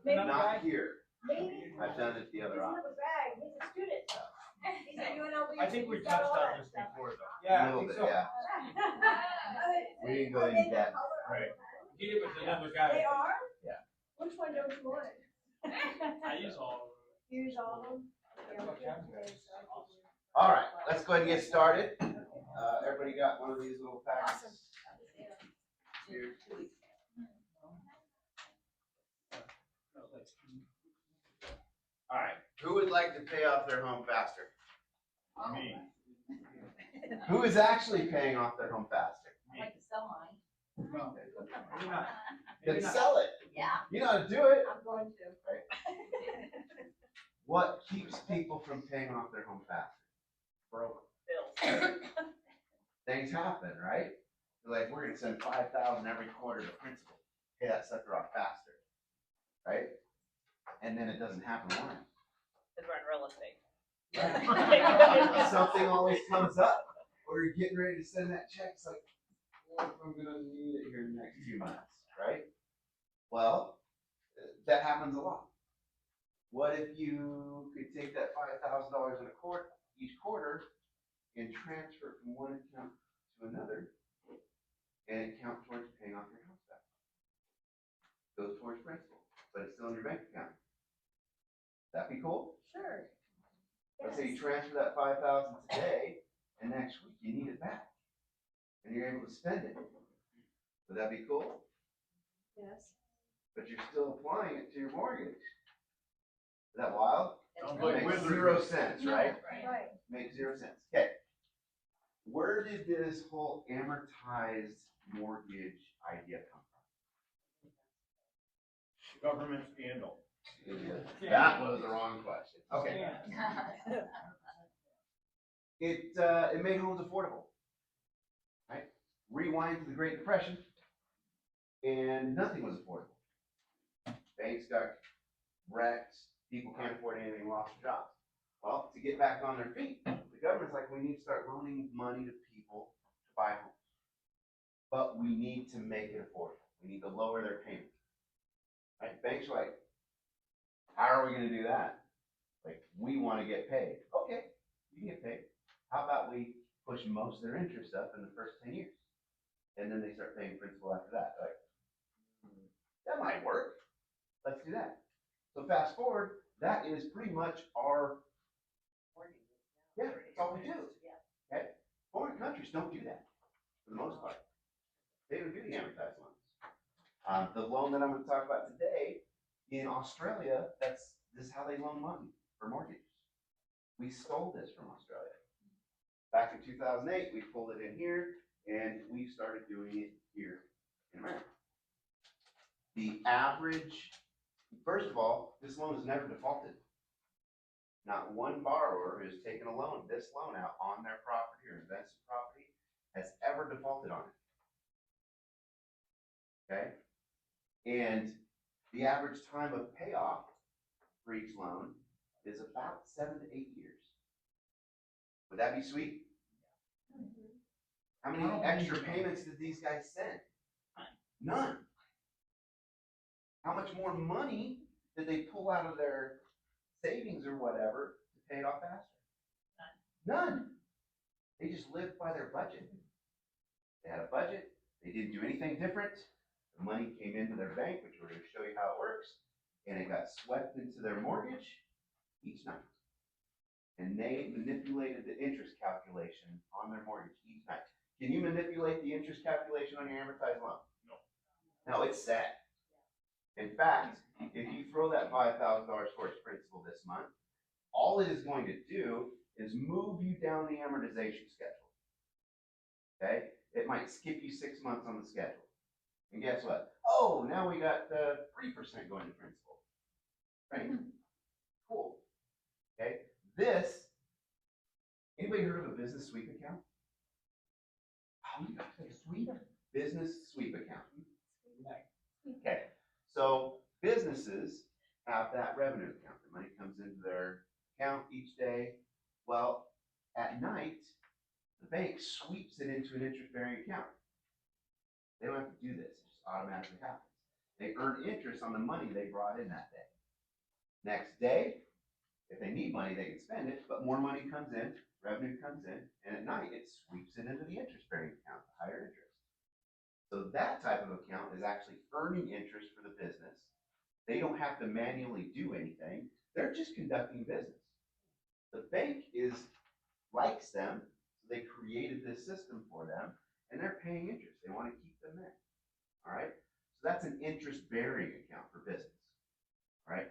Maybe. Not here. Maybe. I've done it the He other doesn't office. have a bag, he's a student. He's at UNLV. I think we He's got touched all on that this stuff. before, though. A Yeah, I little think bit, so. yeah. We didn't go Are they into the that. color? Right. He did with another They guy. are? Yeah. Which one don't you want? I use all You use all of them? All right, let's go ahead and get started. Everybody got one of these little packs? Here. All right, who would like to pay off their home faster? Me. Who is actually paying off their home faster? I'd like to sell mine. No. Maybe not. Then Maybe not. sell it. Yeah, You know how to do it. I'm going to. What keeps people from paying off their home faster? Broke. Bills. Things happen, right? They're like, we're gonna send 5,000 every quarter to principal, pay that sucker off faster, right? And then it doesn't happen. Why? Because we're in real estate. Right. Something always comes up, or you're getting ready to send that check. It's like, what if I'm gonna need it here in the next few months, right? Well, that happens a lot. What if you could take that $5,000 in a quarter, each quarter, and transfer it from one account to another, and it counts towards paying off your house back? Goes towards principal, but it's still in your bank account. That'd be cool. Sure. Let's say you transfer that 5,000 today, and next week you need it back, and you're able to spend it. Would that be cool? Yes. But you're still applying it to your mortgage. Is that wild? Sounds like Makes wizardry. 0 sense, right? Right. Makes 0 sense. Okay. Where did this whole amortized mortgage idea come Government scandal. from? That was the wrong question. Okay. It made homes affordable. Right? Rewind to the Great Depression, and nothing was affordable. Banks got wrecked, people can't afford anything, lost their jobs. Well, to get back on their feet, the government's like, we need to start loaning money to people to buy homes. But we need to make it affordable. We need to lower their payment. Right? Banks are like, how are we gonna do that? Like, we wanna get paid. Okay, you can get paid. How about we push most of their interest up in the first 10 years? And then they start paying principal after that. Like, that might work. Let's do that. So fast forward, that is pretty much our, yeah, that's all we do. Okay? Foreign countries don't do that for the most part. They don't do the amortized loans. The loan that I'm going to talk about today in Australia, this is how they loan money for mortgages. We stole this from Australia. Back in 2008, we pulled it in here, and we started doing it here in America. The average, first of all, this loan has never defaulted. Not one borrower who's taken a loan, this loan out on their property or invested property has ever defaulted on it. Okay? And the average time of payoff for each loan is about 7 to 8 years. Would that be sweet? How many extra payments did these guys send? None. How much more money did they pull out of their savings or whatever to pay it off faster? None. They just lived by their budget. They had a budget. They didn't do anything different. The money came into their bank, which we're going to show you how it works, and it got swept into their mortgage each night. And they manipulated the interest calculation on their mortgage each night. Can you manipulate the interest calculation on your amortized loan? No. No, it's set. In fact, if you throw that $5,000 towards principal this month, all it is going to do is move you down the amortization schedule. Okay? It might skip you 6 months on the schedule. And guess what? Oh, now we got 3% going to principal. Right? Cool. Okay? This, anybody heard of a business sweep account? Oh, you got a sweep? Business sweep account. Okay. So businesses have that revenue account. The money comes into their account each day. Well, at night, the bank sweeps it into an interest-bearing account. They don't have to do this. It just automatically happens. They earn interest on the money they brought in that day. Next day, if they need money, they can spend it, but more money comes in, revenue comes in, and at night it sweeps it into the interest-bearing account, the higher interest. So that type of account is actually earning interest for the business. They don't have to manually do anything. They're just conducting business. The bank likes them, so they created this system for them, and they're paying interest. They want to keep them there. All right? So that's an interest-bearing account for business. All right?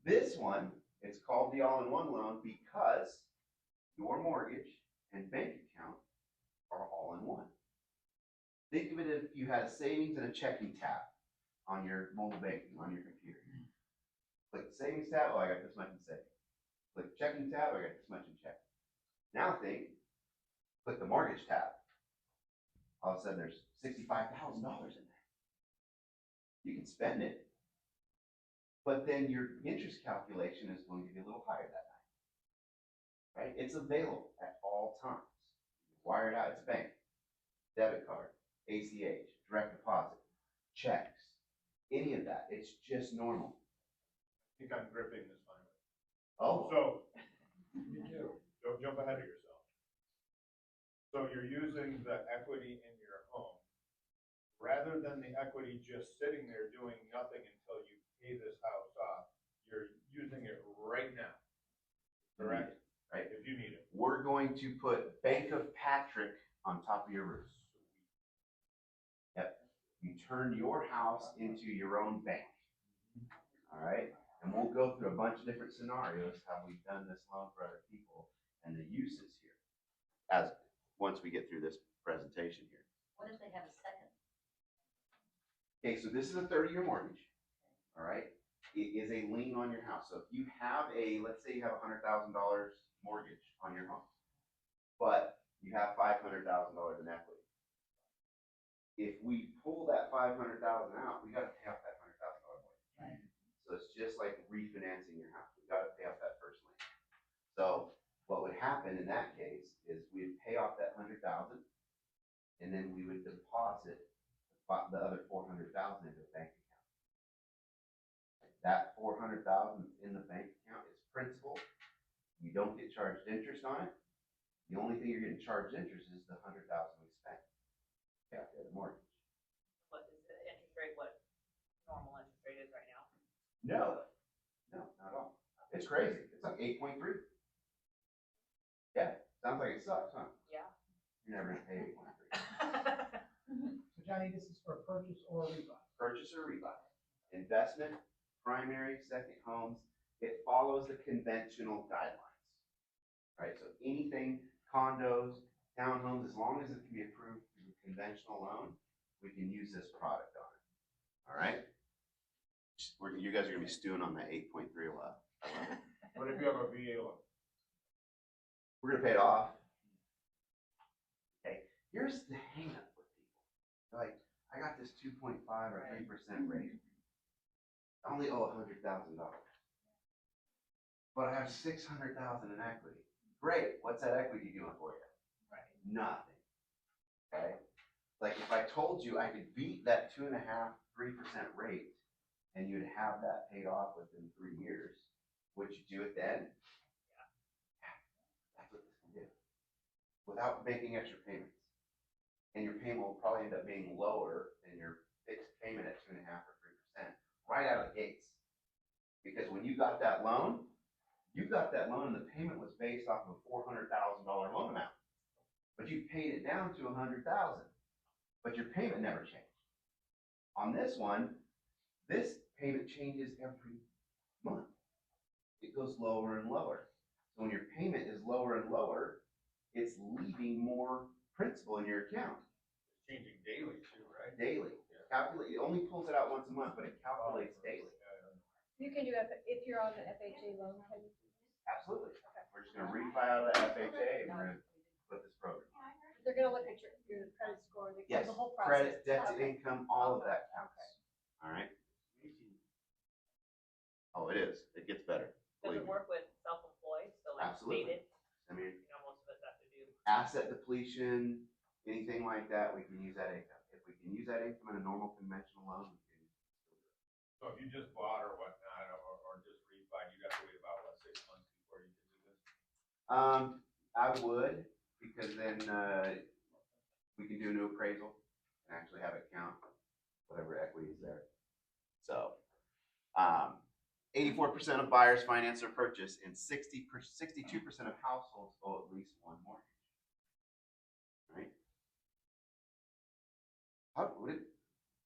This one, it's called the all-in-one loan because your mortgage and bank account are all in one. Think of it if you had a savings and a checking tab on your mobile banking, on your computer. Click the savings tab, oh, I got this much in savings. Click the checking tab, I got this much in checking. Now click the mortgage tab. All of a sudden there's $65,000 in there. You can spend it, but then your interest calculation is going to be a little higher that night. Right? It's available at all times. Wire it out, it's a bank, debit card, ACH, direct deposit, checks, any of that. It's just normal. I think I'm gripping this finally. Oh, So, don't jump ahead of yourself. So you're using the equity in your home, rather than the equity just sitting there doing nothing until you pay this house off, you're using it right now, correct? right. If you need it. We're going to put Bank of Patrick on top of your roof. Yep. You turn your house into your own bank. All right. And we'll go through a bunch of different scenarios, how we've done this loan for other people and the uses here. Once we get through this presentation here. What if they have a second? Okay, so this is a 30-year mortgage. All right. It is a lien on your house. So if you have let's say you have $100,000 mortgage on your home, but you have $500,000 in equity. If we pull that $500,000 out, we got to pay off that $100,000 mortgage. Right. So it's just like refinancing your house. We got to pay off that first lien. So what would happen in that case is we'd pay off that $100,000, and then we would deposit the other $400,000 into a bank account. That $400,000 in the bank account is principal. You don't get charged interest on it. The only thing you're getting charged interest is the $100,000 we spent. Pay off the other mortgage. What is the interest rate, what normal interest rate is right now? No, not at all. It's crazy. It's like 8.3. Yeah, sounds like it sucks, huh? Yeah. You're never gonna pay 8.3. So Johnny, this is for purchase or rebuy? Purchase or rebuy. Investment, primary, second homes, it follows the conventional guidelines. Right, so anything, condos, townhomes, as long as it can be approved through a conventional loan, we can use this product on it. All right? You guys are gonna be stewing on that 8.3 a lot. I love it. What if you have a VA loan? We're gonna pay it off. Okay, here's the hang up with people. They're like, I got this 2.5 or 3% rate. I only owe $100,000. But I have $600,000 in equity. Great, what's that equity doing for you? Right. Nothing. Okay? Like if I told you I could beat that 2.5, 3% rate and you'd have that paid off within 3 years, would you do it then? Yeah. That's what this can do. Without making extra payments. And your payment will probably end up being lower than your fixed payment at 2.5 or 3% right out of the gates. Because when you got that loan and the payment was based off of a $400,000 loan amount. But you paid it down to $100,000. But your payment never changed. On this one, this payment changes every month. It goes lower and lower. So when your payment is lower and lower, it's leaving more principal in your account. It's changing daily too, right? Daily. It only pulls it out once a month, but it calculates daily. You can do if you're on the FHA loan, can you? Absolutely. We're just gonna refi out of the FHA and we're gonna put this program. They're gonna look at your credit score, Yes, the whole process. credit, debt to Okay. income, all of that counts. All right? Oh, it is. It gets better. Does Believe it me. work with self-employed, so like Absolutely. stated, I mean, you know, most of us have to do. asset depletion, anything like that, we can use that income. If we can use that income in a normal conventional loan, we can still do it. So if you just bought or whatnot, or just refi, you'd have to wait about, what, 6 months before you could do this? I would, because then, we can do a new appraisal and actually have it count whatever equity is there. So, 84% of buyers finance their purchase, and 62% of households owe at least one mortgage. Right? How would it?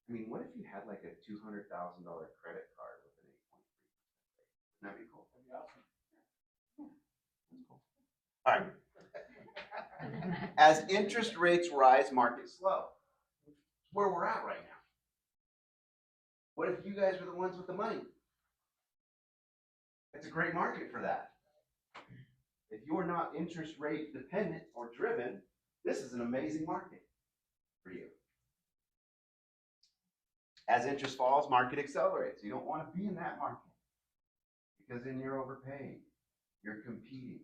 I mean, what if you had like a $200,000 credit card with an 8.3% rate? Wouldn't that be cool? That'd be awesome. That's cool. All right. As interest rates rise, markets slow. It's where we're at right now. What if you guys were the ones with the money? It's a great market for that. If you're not interest rate dependent or driven, this is an amazing market for you. As interest falls, market accelerates. You don't want to be in that market because then you're overpaying. You're competing.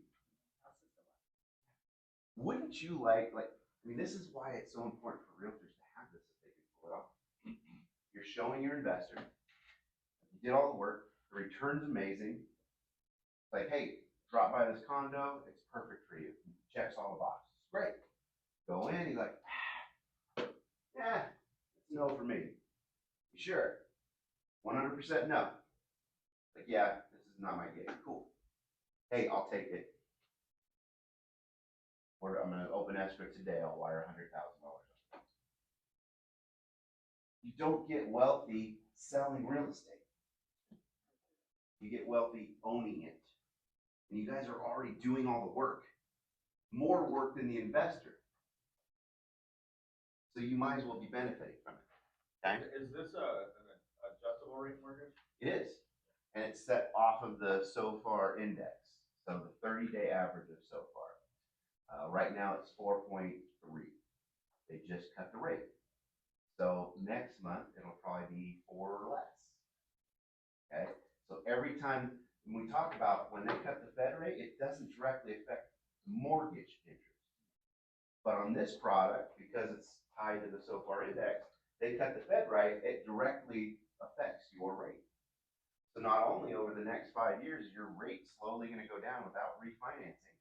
Wouldn't you like, I mean, this is why it's so important for realtors to have this if they can pull it off. You're showing your investor, you did all the work, the return's amazing. It's like, hey, drop by this condo, it's perfect for you. Checks all the boxes. Great. Go in, he's like, yeah, it's no for me. You sure? 100% no. Like, yeah, this is not my gig. Cool. Hey, I'll take it. Or I'm going to open escrow today. I'll wire $100,000. You don't get wealthy selling real estate. You get wealthy owning it. And you guys are already doing all the work. More work than the investor. So you might as well be benefiting from it. Okay? Is this an adjustable rate mortgage? It is. And it's set off of the SOFR index. So the 30-day average of SOFR. Right now it's 4.3. They just cut the rate. So next month it'll probably be 4 or less. Okay? So every time when we talk about when they cut the Fed rate, it doesn't directly affect mortgage interest. But on this product, because it's tied to the SOFR index, they cut the Fed rate, it directly affects your rate. So not only over the next 5 years is your rate slowly going to go down without refinancing,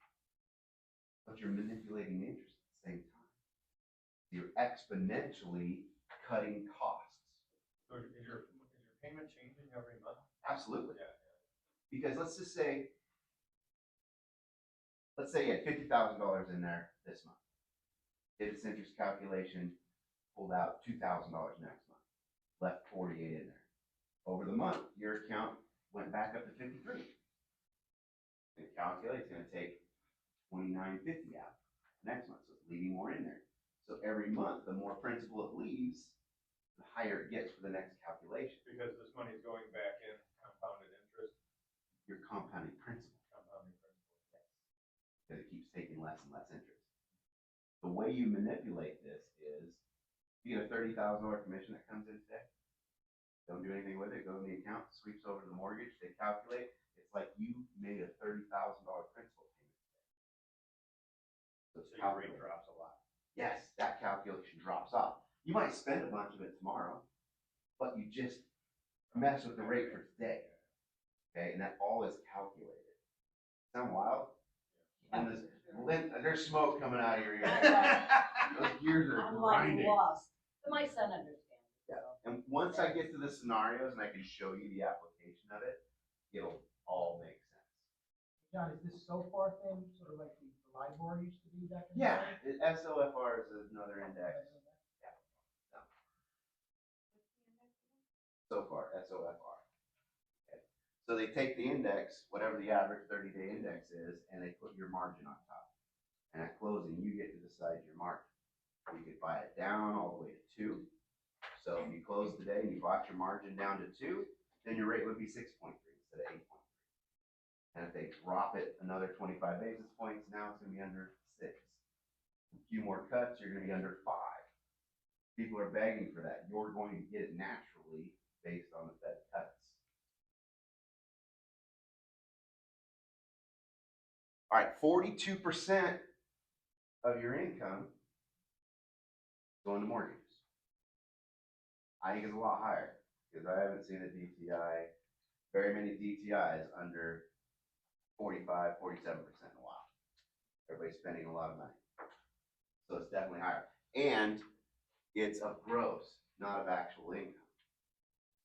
but you're manipulating the interest at the same time. You're exponentially cutting costs. So is your payment changing every month? Absolutely. Yeah. Because let's say you had $50,000 in there this month. Did its interest calculation, pulled out $2,000 next month, left 48 in there. Over the month, your account went back up to 53. It calculates, it's going to take $29.50 out next month, so it's leaving more in there. So every month, the more principal it leaves, the higher it gets for the next calculation. Because this money's going back in compounded interest. You're compounding principal. Compounding principal. Because it keeps taking less and less interest. The way you manipulate this is, you get a $30,000 commission that comes in today. Don't do anything with it. Go in the account, sweeps over to the mortgage. They calculate. It's like you made a $30,000 principal payment today. So your rate drops a lot. Yes, that calculation drops off. You might spend a bunch of it tomorrow, but you just mess with the rate for today. Okay, and that all is calculated. Sound wild? There's smoke coming out of your ears. Those gears are I'm like grinding. lost, but my son understands. Yeah. So. And once I get to the scenarios and I can show you the application of it, it'll all make sense. John, is this so far thing sort of like the LIBOR used to be back in the Yeah, day? SOFR is another index. So far, SOFR. Okay. So they take the index, whatever the average 30-day index is, and they put your margin on top. And at closing, you get to decide your margin. You could buy it down all the way to 2. So if you close today and you bought your margin down to 2, then your rate would be 6.3 instead of 8.3. And if they drop it another 25 basis points, now it's going to be under 6. A few more cuts, you're going to be under 5. People are begging for that. You're going to get it naturally based on the Fed cuts. All right, 42% of your income going to mortgages. I think it's a lot higher. because I haven't seen a DTI, very many DTIs under 45, 47% in a while. Everybody's spending a lot of money. So it's definitely higher. And it's of gross, not of actual income.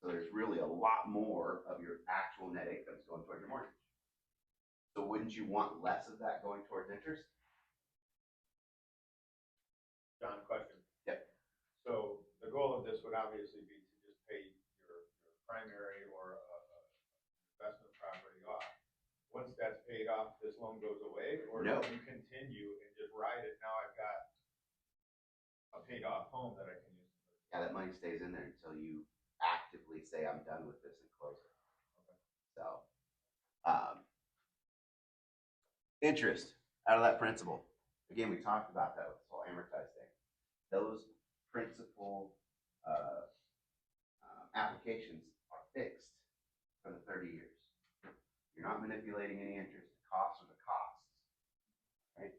So there's really a lot more of your actual net income going towards your mortgage. So wouldn't you want less of that going towards interest? John, question. Yep. So the goal of this would obviously be to just pay your primary or investment property off. Once that's paid off, this loan goes away, or No. do you continue and just ride it? Now I've got a paid off home that I can use. Yeah, that money stays in there until you actively say, I'm done with this and close it. So, interest out of that principal. Again, we talked about that with this whole amortized thing. Those principal applications are fixed for the 30 years. You're not manipulating any interest. The costs are the costs, right?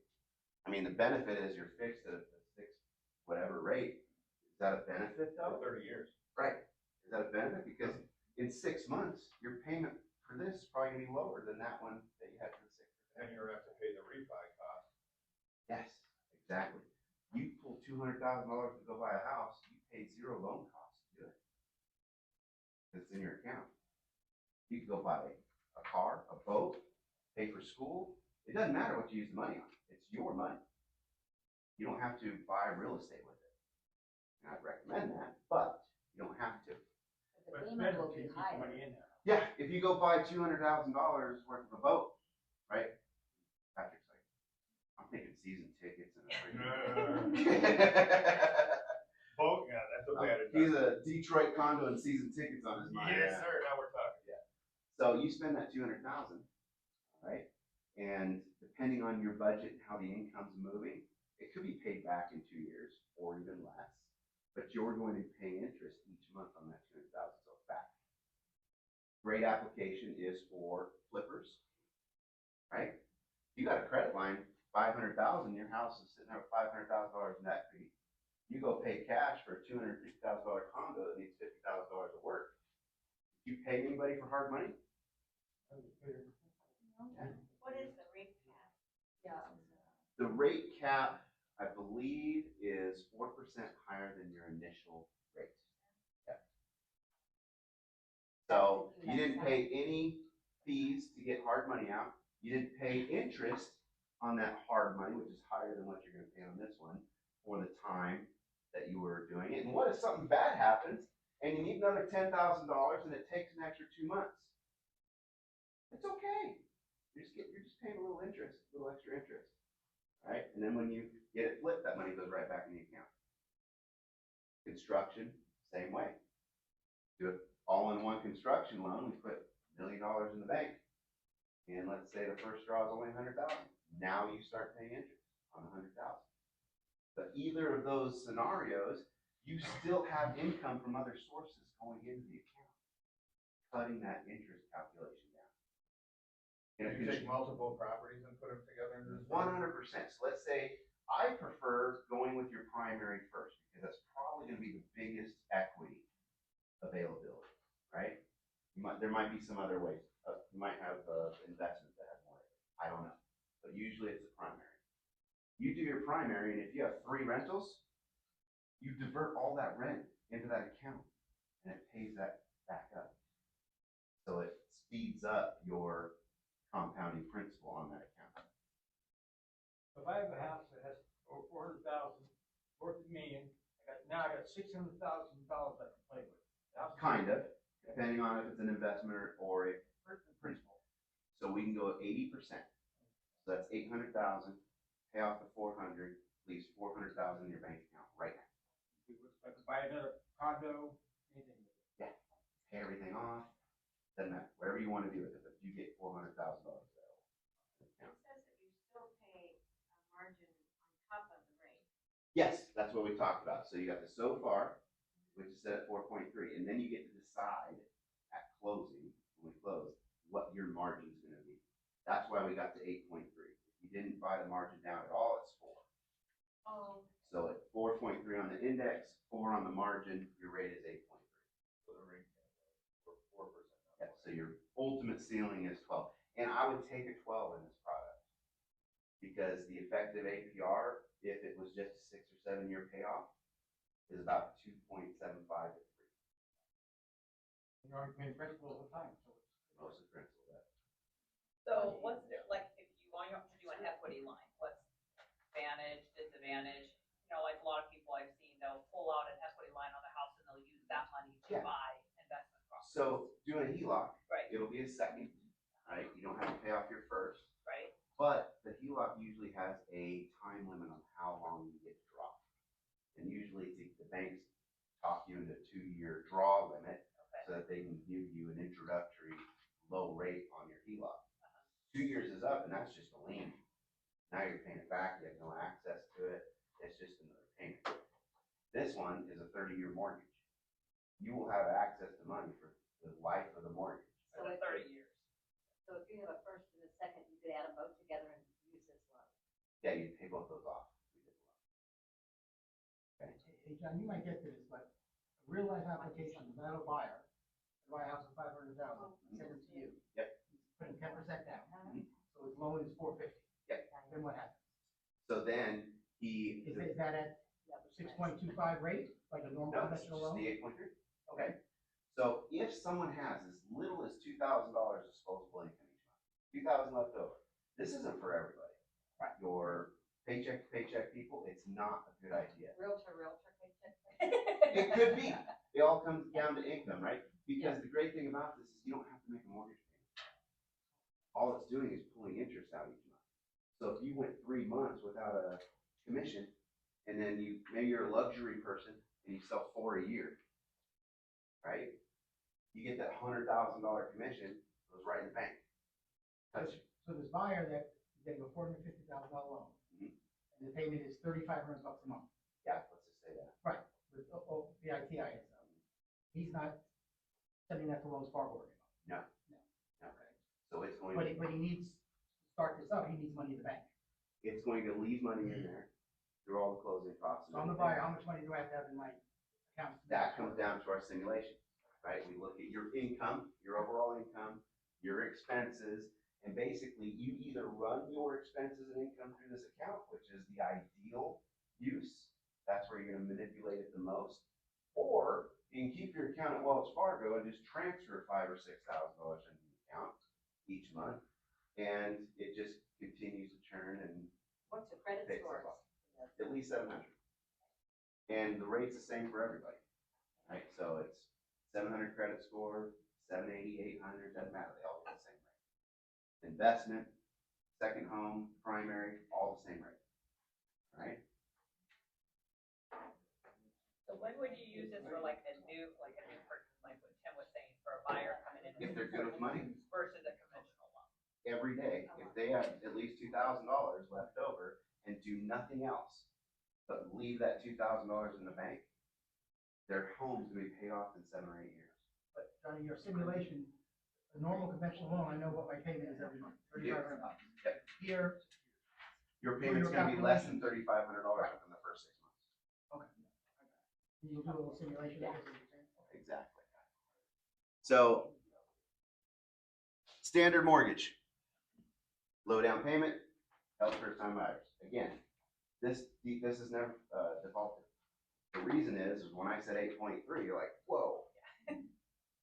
I mean, the benefit is you're fixed at a fixed whatever rate. Is that a benefit though? For 30 years. Right. Is that a benefit? Because in 6 months, your payment for this is probably gonna be lower than that one that you had for the 6. Then you're gonna have to pay the refi cost. Yes, exactly. You pull $200,000 to go buy a house, you pay 0 loan costs to do it. It's in your account. You can go buy a car, a boat, pay for school. It doesn't matter what you use the money on. It's your money. You don't have to buy real estate with it. And I'd recommend that, but you don't have to. But the payment will be higher. Money in there. Yeah, if you go buy $200,000 worth of a boat, right? Patrick's like, I'm thinking season tickets and Boat, yeah, that's a bad He's investment. a Detroit condo and season tickets on his mind. Yes, sir, now we're talking. So you spend that 200,000, right? And depending on your budget and how the income's moving, it could be paid back in 2 years or even less. But you're going to pay interest each month on that 200,000, so it's back. Great application is for flippers, right? You got a credit line, 500,000, your house is sitting there with $500,000 in equity. You go pay cash for a $250,000 condo that needs $50,000 of work. You pay anybody for hard money? What is the rate cap? Yeah. The rate cap, I believe, is 4% higher than your initial rate. Yep. So you didn't pay any fees to get hard money out. You didn't pay interest on that hard money, which is higher than what you're gonna pay on this one for the time that you were doing it. And what if something bad happens and you need another $10,000 and it takes an extra 2 months? It's okay. You're just paying a little interest, a little extra interest. Right? And then when you get it flipped, that money goes right back in the account. Construction, same way. Do it all-in-one construction loan, we put $1 million in the bank. And let's say the first draw is only 100,000. Now you start paying interest on 100,000. But either of those scenarios, you still have income from other sources going into the account, cutting that interest calculation down. Can you take multiple properties and put them together into this? 100%. So let's say I prefer going with your primary first because that's probably going to be the biggest equity availability, right? There might be some other ways. You might have investments that have more equity. I don't know. But usually it's the primary. You do your primary, and if you have 3 rentals, you divert all that rent into that account, and it pays that back up. So it speeds up your compounding principal on that account. If I have a house that has over 400,000, worth $1 million, now I got $600,000 I can play with. Kind of, depending on if it's an investment or a principal. So we can go 80%. So that's 800,000, pay off the 400, leaves 400,000 in your bank account right now. I could buy another condo, anything. Pay everything off, doesn't matter, whatever you want to do with it, but you get $400,000 available. It says that you still pay a margin on top of the rate. Yes, that's what we talked about. So you got the so far, which is set at 4.3, and then you get to decide at closing, when we close, what your margin's gonna be. That's why we got to 8.3. If you didn't buy the margin down at all, it's 4. Oh. So at 4.3 on the index, 4 on the margin, your rate is 8.3. So the rate cap. So your ultimate ceiling is 12. And I would take a 12 in this product. Because the effective APR, if it was just a 6 or 7 year payoff, is about 2.75 to 3. You're already paying principal all the time, so it's. Most of the principal debt. So what's there, like, if you want to do an equity line, what's advantage, disadvantage? You know, like a lot of people I've seen, they'll pull out an equity line on the house and they'll use that money to Yeah. buy investment property. So doing a HELOC, Right, it'll be a second, right? You don't have to pay off your first. right, But the HELOC usually has a time limit on how long you get to draw. And usually the banks talk you into a 2-year draw limit okay. so that they can give you an introductory low rate on your HELOC. 2 years is up and that's just a lien. Now you're paying it back, you have no access to it, it's just another payment. This one is a 30-year mortgage. You will have access to money for the life of the mortgage. For the 30 years. So if you have a first and a second, you could add them both together and use this loan. Yeah, you pay both those off. Hey, John, you might get to this, but a real life application, without a buyer, buy a house for $500,000, send it to you. Yep. Putting 10% down, Mhm. so his loan is $450. Yep. Then what happens? So then Is that at 6.25 rate, like a normal No, it's conventional just loan? the 8.3. Okay. So if someone has as little as $2,000 disposable income each month, 2,000 left over, this isn't for everybody. Right. Your paycheck to paycheck people, it's not a good idea. Realtor, paycheck. It could be. It all comes down to income, right? Because the great thing about this is you don't have to make a mortgage payment. All it's doing is pulling interest out each month. So if you went 3 months without a commission, and then maybe you're a luxury person and you sell 4 a year, right? You get that $100,000 commission, goes right in the bank. Touch it. So this buyer that is getting a $450,000 loan, Mhm. and the payment is $3,500 a month, Yeah, let's just say that. with the ITI and stuff. He's not sending that to Wells Fargo anymore. No. No. Okay. So it's going But to, he needs, to start this up, he needs money in the bank. it's going to leave money in there through all the closing costs. and So I'm the everything. buyer, how much money do I have to have in my account? That comes down to our simulation, right? We look at your income, your overall income, your expenses, and basically you either run your expenses and income through this account, which is the ideal use. That's where you're gonna manipulate it the most. Or you can keep your account at Wells Fargo and just transfer $5,000 or $6,000 into the account each month. And it just continues to churn and What's the credit takes score? it off. At least 700. And the rate's the same for everybody, right? So it's 700 credit score, 780, 800, doesn't matter, they all get the same rate. Investment, second home, primary, all the same rate, right? So when would you use this for like a new person, like what Tim was saying, for a buyer coming in? If they're good with money, Versus a conventional loan? every day, if they have at least $2,000 left over and do nothing else, but leave that $2,000 in the bank, their home's gonna be paid off in 7 or 8 years. But Johnny, your simulation, a normal conventional loan, I know what my payment is every month, $3,500. Yep. Here, Your payment's gonna be less than $3,500 within the first 6 months. okay. You'll do a little simulation. Yeah. Exactly. So, standard mortgage, low down payment, helps first time buyers. Again, this is never defaulted. The reason is when I said 8.3, you're like, whoa.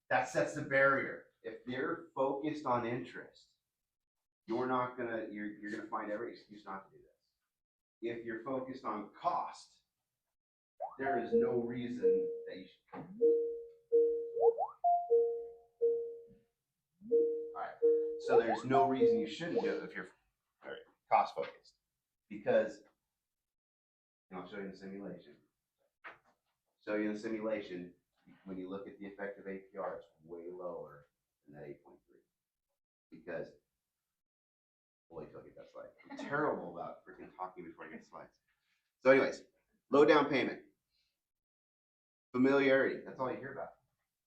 That sets the barrier. If they're focused on interest, you're gonna find every excuse not to do this. If you're focused on cost, there is no reason that you should. Alright, so there's no reason you shouldn't do it if you're cost focused. Because, and I'll show you in the simulation. When you look at the effective APR, it's way lower than that 8.3. Because, well, wait till I get that slide. I'm terrible about freaking talking before I get slides. So anyways, low down payment. Familiarity, that's all you hear about.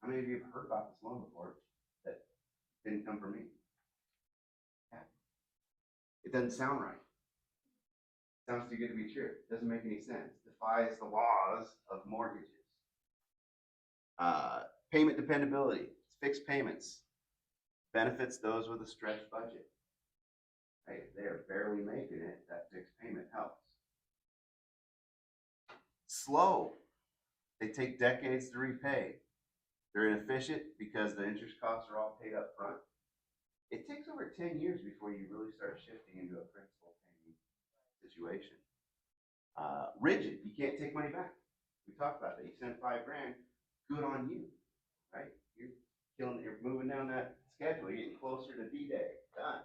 How many of you have heard about this loan before that didn't come from me? Yeah. It doesn't sound right. Sounds too good to be true. Doesn't make any sense. Defies the laws of mortgages. Payment dependability, fixed payments. Benefits those with a stretched budget. Hey, if they're barely making it, that fixed payment helps. Slow. They take decades to repay. They're inefficient because the interest costs are all paid up front. It takes over 10 years before you really start shifting into a principal paying situation. Rigid, you can't take money back. We talked about that. You sent $5,000, good on you, right? You're moving down that schedule. You're getting closer to D-Day. Done.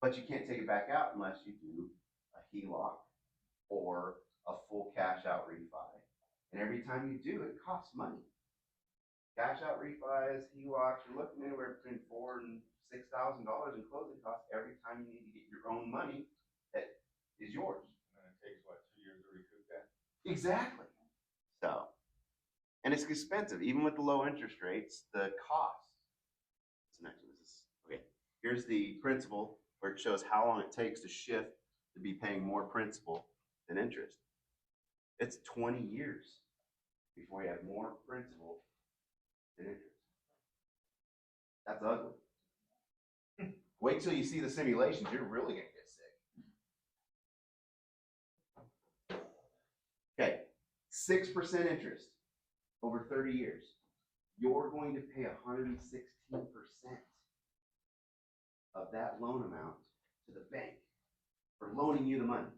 But you can't take it back out unless you do a HELOC or a full cash out refi. And every time you do, it costs money. Cash out refis, HELOCs, you're looking anywhere between $4,000 and $6,000 in closing costs every time you need to get your own money that is yours. And it takes, what, 2 years to recoup that? Exactly. So, and it's expensive, even with the low interest rates, the cost. What's next one? Okay, here's the principal where it shows how long it takes to shift to be paying more principal than interest. It's 20 years before you have more principal than interest. That's ugly. Wait till you see the simulations, you're really gonna get sick. Okay, 6% interest over 30 years. You're going to pay 116% of that loan amount to the bank for loaning you the money,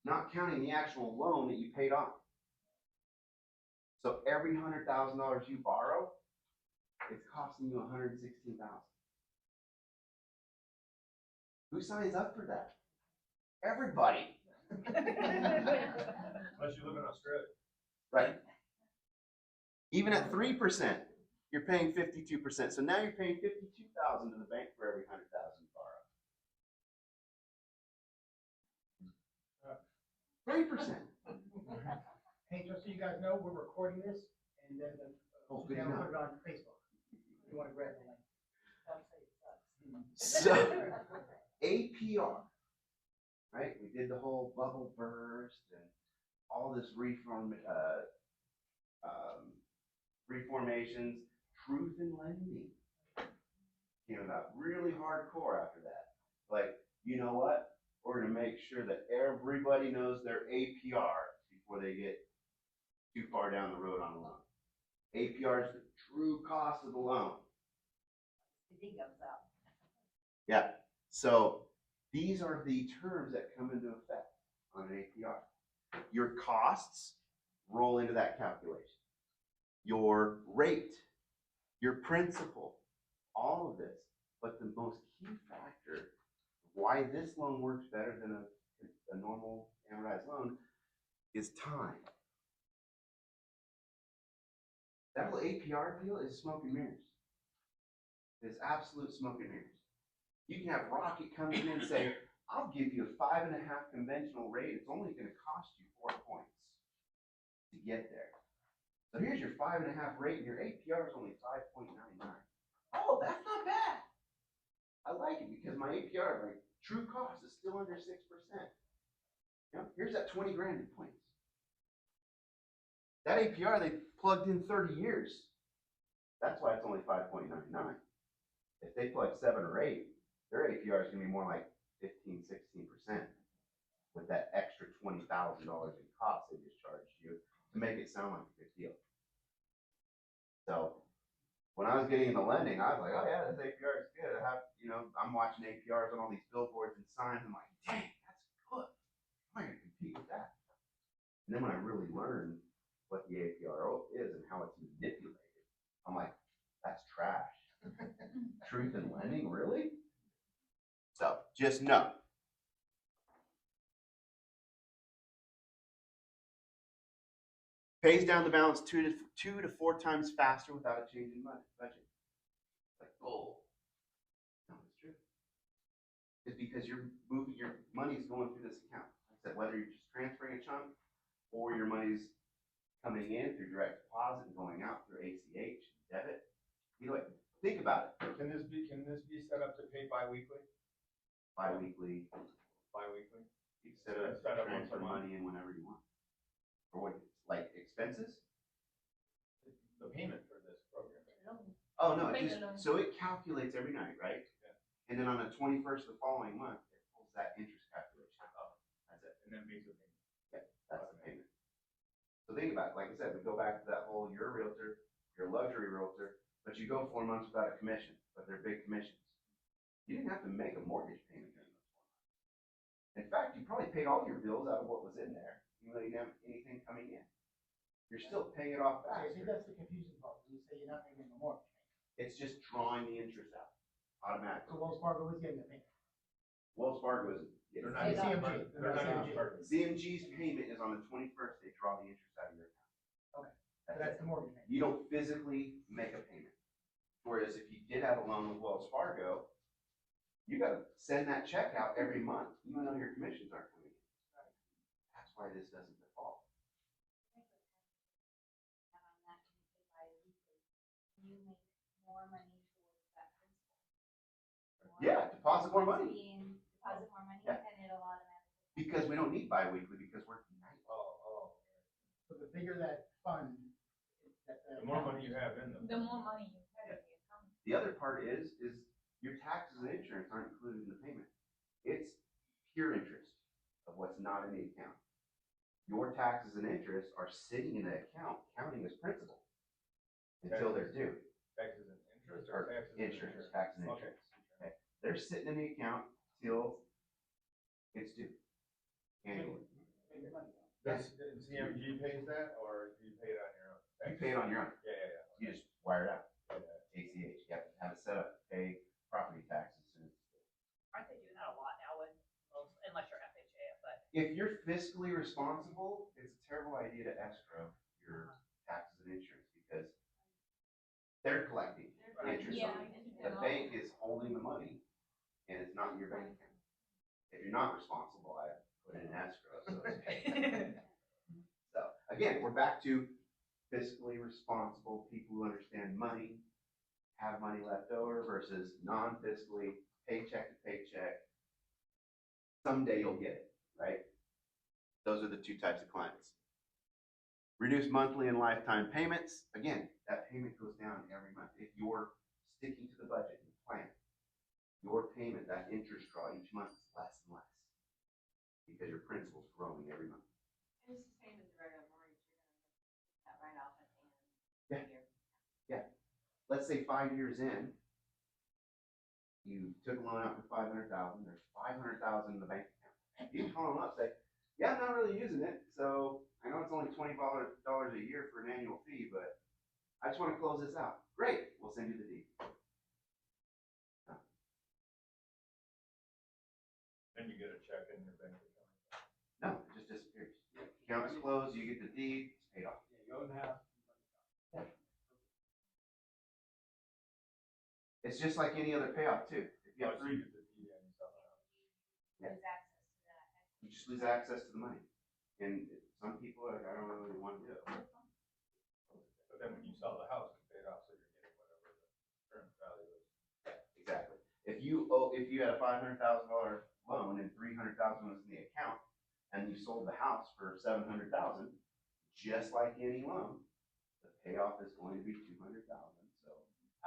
not counting the actual loan that you paid off. So every $100,000 you borrow, it's costing you $116,000. Who signs up for that? Everybody. Unless you live in Australia. Right. Even at 3%, you're paying 52%. So now you're paying $52,000 to the bank for every $100,000 you borrow. 3%. Hey, just so you guys know, we're recording this, and then Oh, good Suzanne will enough. put it on Facebook. If you wanna grab the link. So APR, right? We did the whole bubble burst and all this reformations. Truth in lending came about really hardcore after that. Like, you know what? We're gonna make sure that everybody knows their APR before they get too far down the road on a loan. APR is the true cost of the loan. The D goes up. Yeah, so these are the terms that come into effect on an APR. Your costs roll into that calculation. Your rate, your principal, all of this. But the most key factor, why this loan works better than a normal amortized loan, is time. That little APR deal is smoke and mirrors. It's absolute smoke and mirrors. You can have Rocket come in and say, I'll give you a 5.5 conventional rate. It's only going to cost you 4 points to get there. So here's your 5.5 rate, and your APR is only 5.99. Oh, that's not bad. I like it because my APR, my true cost, is still under 6%. You know, here's that 20 grand in points. That APR they plugged in 30 years. That's why it's only 5.99. If they plug 7 or 8, their APR is going to be more like 15, 16% with that extra $20,000 in costs they just charged you to make it sound like a good deal. So when I was getting into lending, I was like, oh yeah, this APR is good. I'm watching APRs on all these billboards and signs. I'm like, dang, that's good. How am I going to compete with that? And then when I really learned what the APR is and how it's manipulated, I'm like, that's trash. Truth in lending, really? So just know. Pays down the balance 2 to 4 times faster without a change in budget. Like, oh, no, it's true. It's because you're moving, your money's going through this account. Like I said, whether you're just transferring a chunk or your money's coming in through direct deposit and going out through ACH, debit. Either way, think about it. Can this be set up to pay bi-weekly? Bi-weekly, Bi-weekly? you can set up Set up once transfer a month. money in whenever you want. Or what, like expenses? The payment for this program. Oh, no, it Pay just, the loan. so it calculates every night, right? Yeah. And then on the 21st of the following month, it pulls that interest calculation up. That's it. And then makes a payment. That's the payment. So think about it, like I said, we go back to that whole, you're a realtor, you're a luxury realtor, but you go 4 months without a commission, but they're big commissions. You didn't have to make a mortgage payment during those 4 months. In fact, you probably paid all your bills out of what was in there, even though you didn't have anything coming in. You're still paying it off I think faster. that's the confusing part, when you say you're not making a mortgage payment. It's just drawing the interest out automatically. So Wells Fargo is getting the payment. Wells Fargo is, They're Hey, not even CMG. part- they're not even part of it. CMG's payment is on the 21st, they draw the interest out of your account. Okay. So That's that's it. the mortgage payment. You don't physically make a payment. Whereas if you did have a loan with Wells Fargo, you gotta send that check out every month, even though your commissions aren't coming in. That's why this doesn't default. And on that, can you pay bi-weekly? Can you make more money towards that principal? More Yeah, deposit more money, being, deposit more money, Yeah. and it'll automatically. because we don't need bi-weekly, because we're nice. Oh. So the bigger that fund, that The more money you have in them. The more money you have in the account. The other part is your taxes and insurance aren't included in the payment. It's pure interest of what's not in the account. Your taxes and interest are sitting in the account, counting as principal until they're due. Taxes and interest Or or taxes and insurance, tax and Okay. insurance. They're sitting in the account till it's due annually. Make your money. Does CMG pays that, or do you pay it on your own? You pay it on your own. Yeah. You just wire it out. Yeah. ACH. You have to have it set up to pay property taxes as soon as it's due. Aren't they doing that a lot now with most, unless you're FHA, but If you're fiscally responsible, it's a terrible idea to escrow your taxes and insurance because they're collecting interest Yeah. on it. The bank is holding the money and it's not in your bank account. If you're not responsible, I put it in escrow, so it's paid. So, again, we're back to fiscally responsible people who understand money, have money left over versus non-fiscally, paycheck to paycheck. Someday you'll get it, right? Those are the two types of clients. Reduce monthly and lifetime payments. Again, that payment goes down every month. If you're sticking to the budget and plan, your payment, that interest draw each month is less and less because your principal's growing every month. And it's the same as the regular mortgage, you're gonna get that right off at the end of the year. Let's say 5 years in, you took a loan out for $500,000, there's $500,000 in the bank account. You can call them up, say, yeah, I'm not really using it, so I know it's only $20 a year for an annual fee, but I just want to close this out. Great, we'll send you the deed. Then you get a check in your bank account. No, it just disappears. Account's closed, you get the deed, it's paid off. Yeah, you own the house. It's just like any other payoff too. If you have Oh, so you three, get the deed and you sell the house. Yeah. Lose access to that. you just lose access to the money. And some people are like, I don't really want to do it. But then when you sell the house, it's paid off, so you're getting whatever the current value is. Exactly. If you had a $500,000 loan and $300,000 was in the account, and you sold the house for $700,000, just like any loan, the payoff is going to be $200,000. So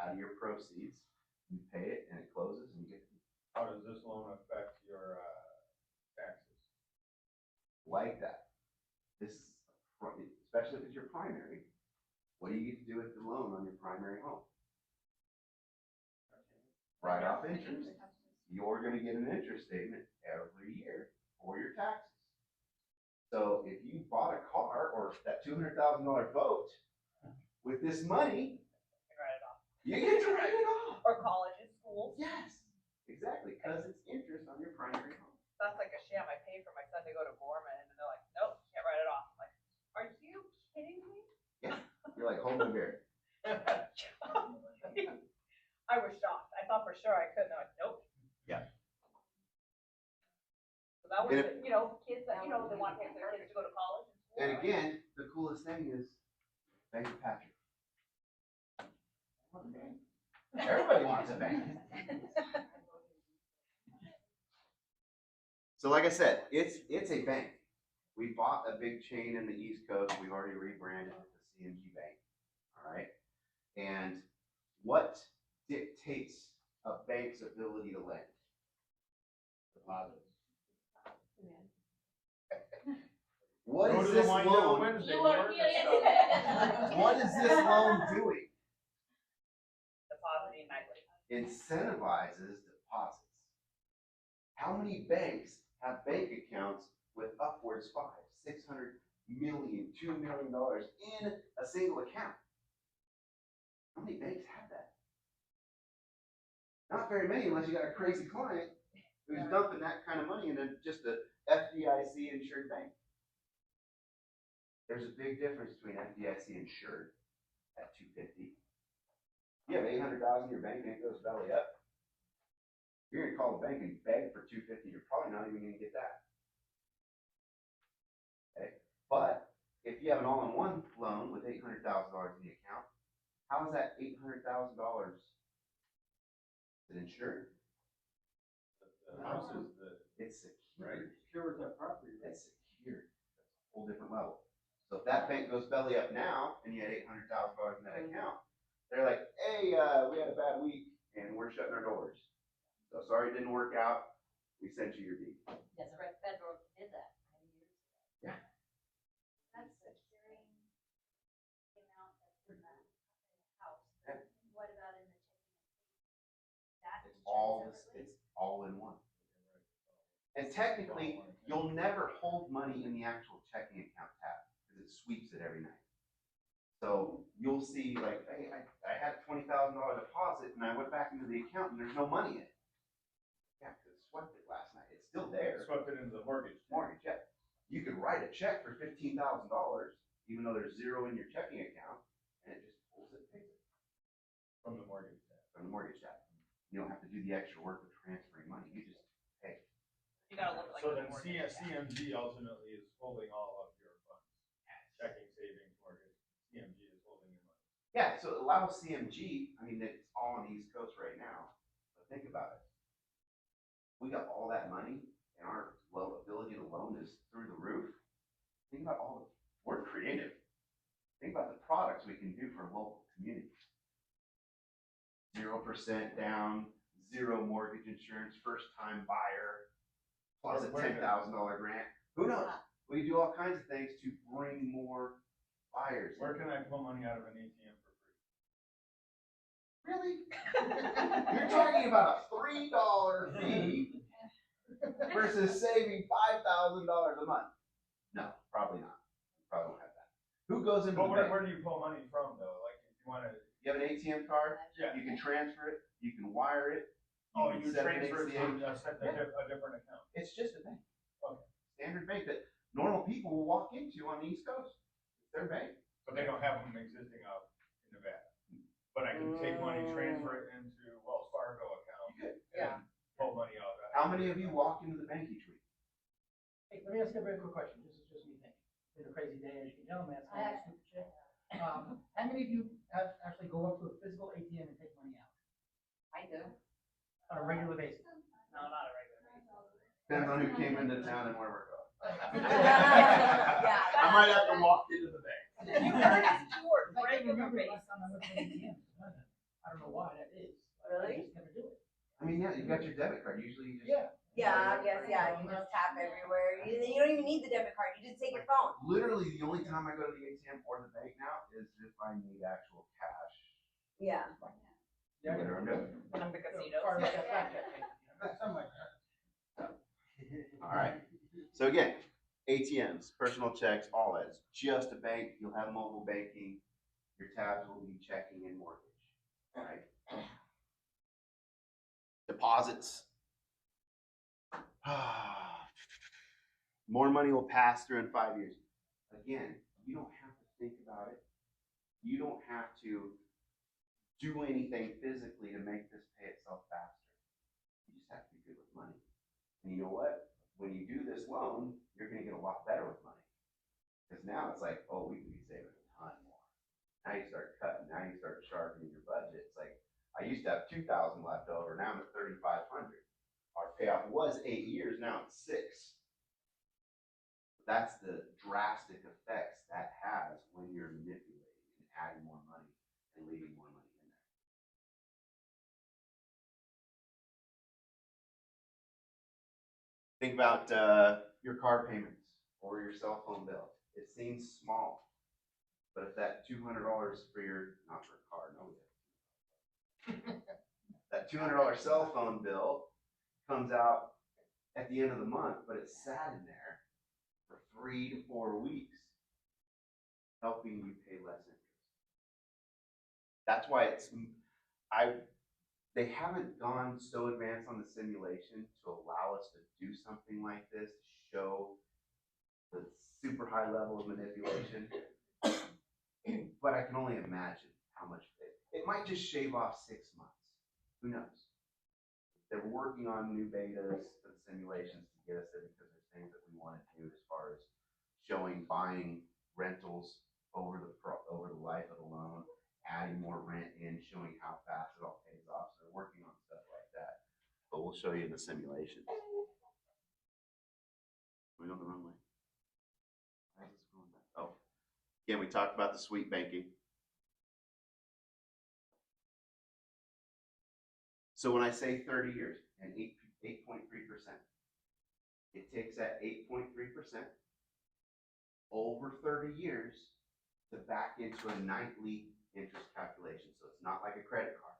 out of your proceeds, you pay it and it closes and you get How does this loan affect your taxes? like that. This is, especially if it's your primary, what do you get to do with the loan on your primary home? Write off interest. You're gonna get an interest statement every year for your taxes. So if you bought a car or that $200,000 boat with this money, I can write it off. you get to write it off. Or college and schools. Yes, exactly, because it's interest on your primary home. That's like a sham. I paid for my son to go to Gorman and they're like, nope, can't write it off. I'm like, are you kidding me? You're like home and bear. I was shocked. I thought for sure I could. They're like, nope. Yeah. So that was, And if- kids that, they want to take their kids to go to college and school. And again, the coolest thing is Bank of Patrick. Everybody wants a bank. So like I said, it's a bank. We bought a big chain in the East Coast. We've already rebranded it to CMG Bank. All right. And What dictates a bank's ability to lend? Deposits. What Go is to the this wine loan? Wednesday. You are, Mark. What is this loan doing? Depositing equity. Incentivizes deposits. How many banks have bank accounts with upwards $500, $600 million, $2 million in a single account? How many banks have that? Not very many unless you got a crazy client who's dumping that kind of money in just a FDIC insured bank. There's a big difference between FDIC insured at $250. You have $800,000 in your bank and it goes belly up. You're gonna call the bank and beg for $250. You're probably not even gonna get that. Okay, but if you have an all-in-one loan with $800,000 in the account, how is that $800,000 insured? The house is the, It's right? secured. Secure with that property, right? It's secured. That's a whole different level. So if that bank goes belly up now and you had $800,000 in that account, they're like, hey, we had a bad week and we're shutting our doors. So sorry it didn't work out. We sent you your deed. Yes, the federal did that many years ago. That's securing the amount that's in the house. Yeah. What about in the checking? That It's all insurance separately? it's all in one. And technically, you'll never hold money in the actual checking account tab because it sweeps it every night. So you'll see like, hey, I had a $20,000 deposit and I went back into the account and there's no money in it. Yeah, because it swept it last night. It's still there. swept it into the mortgage. Mortgage, yeah. You could write a check for $15,000 even though there's zero in your checking account and it just pulls it, pays it From the mortgage tab. from the mortgage tab. You don't have to do the extra work of transferring money. You just pay. You gotta look at like. So the then mortgage, yeah. CMG ultimately is holding all of your funds. Checking, savings, mortgage, CMG is holding your money. Yeah, so it allows CMG, I mean, it's all on the East Coast right now, but think about it. We got all that money and our ability to loan is through the roof. Think about all the, we're creative. Think about the products we can do for local communities. 0% down, zero mortgage insurance, first time buyer, plus a $10,000 grant. Who knows? We do all kinds of things to bring more buyers. Where can I pull money out of an ATM for free? Really? You're talking about a $3 fee versus saving $5,000 a month. No, probably not. Probably won't have that. Who goes into But the bank? where do you pull money from though? Like if you wanna, You have an ATM card, yeah, you can transfer it, you can wire it. oh, can you set an transfer it ATM. to a different account. It's just a bank. Okay. Standard bank that normal people will walk into on the East Coast. It's their bank. But they don't have them existing out in Nevada. But I can take money, transfer it into Wells Fargo account. You could. And pull money out of that. How many of you walk into the bank each week? Hey, let me ask you a very quick question, this is just me thinking, it's been a crazy day, as you can tell, man, it's kind of a stupid shit. How many of you have actually go up to a physical ATM and take money out I do. on a regular basis? No, not a regular basis. Depends on who came into town and where we're going. Yeah. I might have to walk into the bank. You guys do it I can't regular remember the basis. last time I went to an ATM. I don't know why that is. Really? I just never do it. I mean, yeah, you got your debit card. Usually you just. Yeah. Yeah, I guess, yeah, you just tap everywhere. You don't even need the debit card, you just take your phone. Literally, the only time I go to the ATM or the bank now is if I need actual cash. Yeah. Yeah. Whatever I'm doing. When I'm the casinos. Part of that blackjack thing, you know, something like that. All right. So again, ATMs, personal checks, all that. It's just a bank. You'll have mobile banking. Your tabs will be checking and mortgage. All right. Deposits. More money will pass through in 5 years. Again, you don't have to think about it. You don't have to do anything physically to make this pay itself faster. You just have to be good with money. And you know what? When you do this loan, you're going to get a lot better with money. Because now it's like, oh, we can be saving a ton more. Now you start cutting. Now you start sharpening your budget. It's like, I used to have $2,000 left over. Now I'm at $3,500. Our payoff was 8 years. Now it's 6. That's the drastic effects that has when you're manipulating and adding more money and leaving more money in there. Think about your car payments or your cell phone bill. It seems small, but if that $200 for your, not for a car, no, that $200 cell phone bill comes out at the end of the month, but it's sat in there for 3 to 4 weeks, helping you pay less interest. That's why they haven't gone so advanced on the simulation to allow us to do something like this, to show the super high level of manipulation. But I can only imagine how much it might just shave off 6 months. Who knows? They're working on new betas for the simulations to get us there because there's things that we want to do as far as showing buying rentals over the life of the loan, adding more rent in, showing how fast it all pays off. So they're working on stuff like that. But we'll show you in the simulations. Are we on the wrong way? Why is this going back? Oh, again, we talked about the sweep banking. So when I say 30 years and 8.3%, it takes that 8.3% over 30 years to back into a nightly interest calculation. So it's not like a credit card.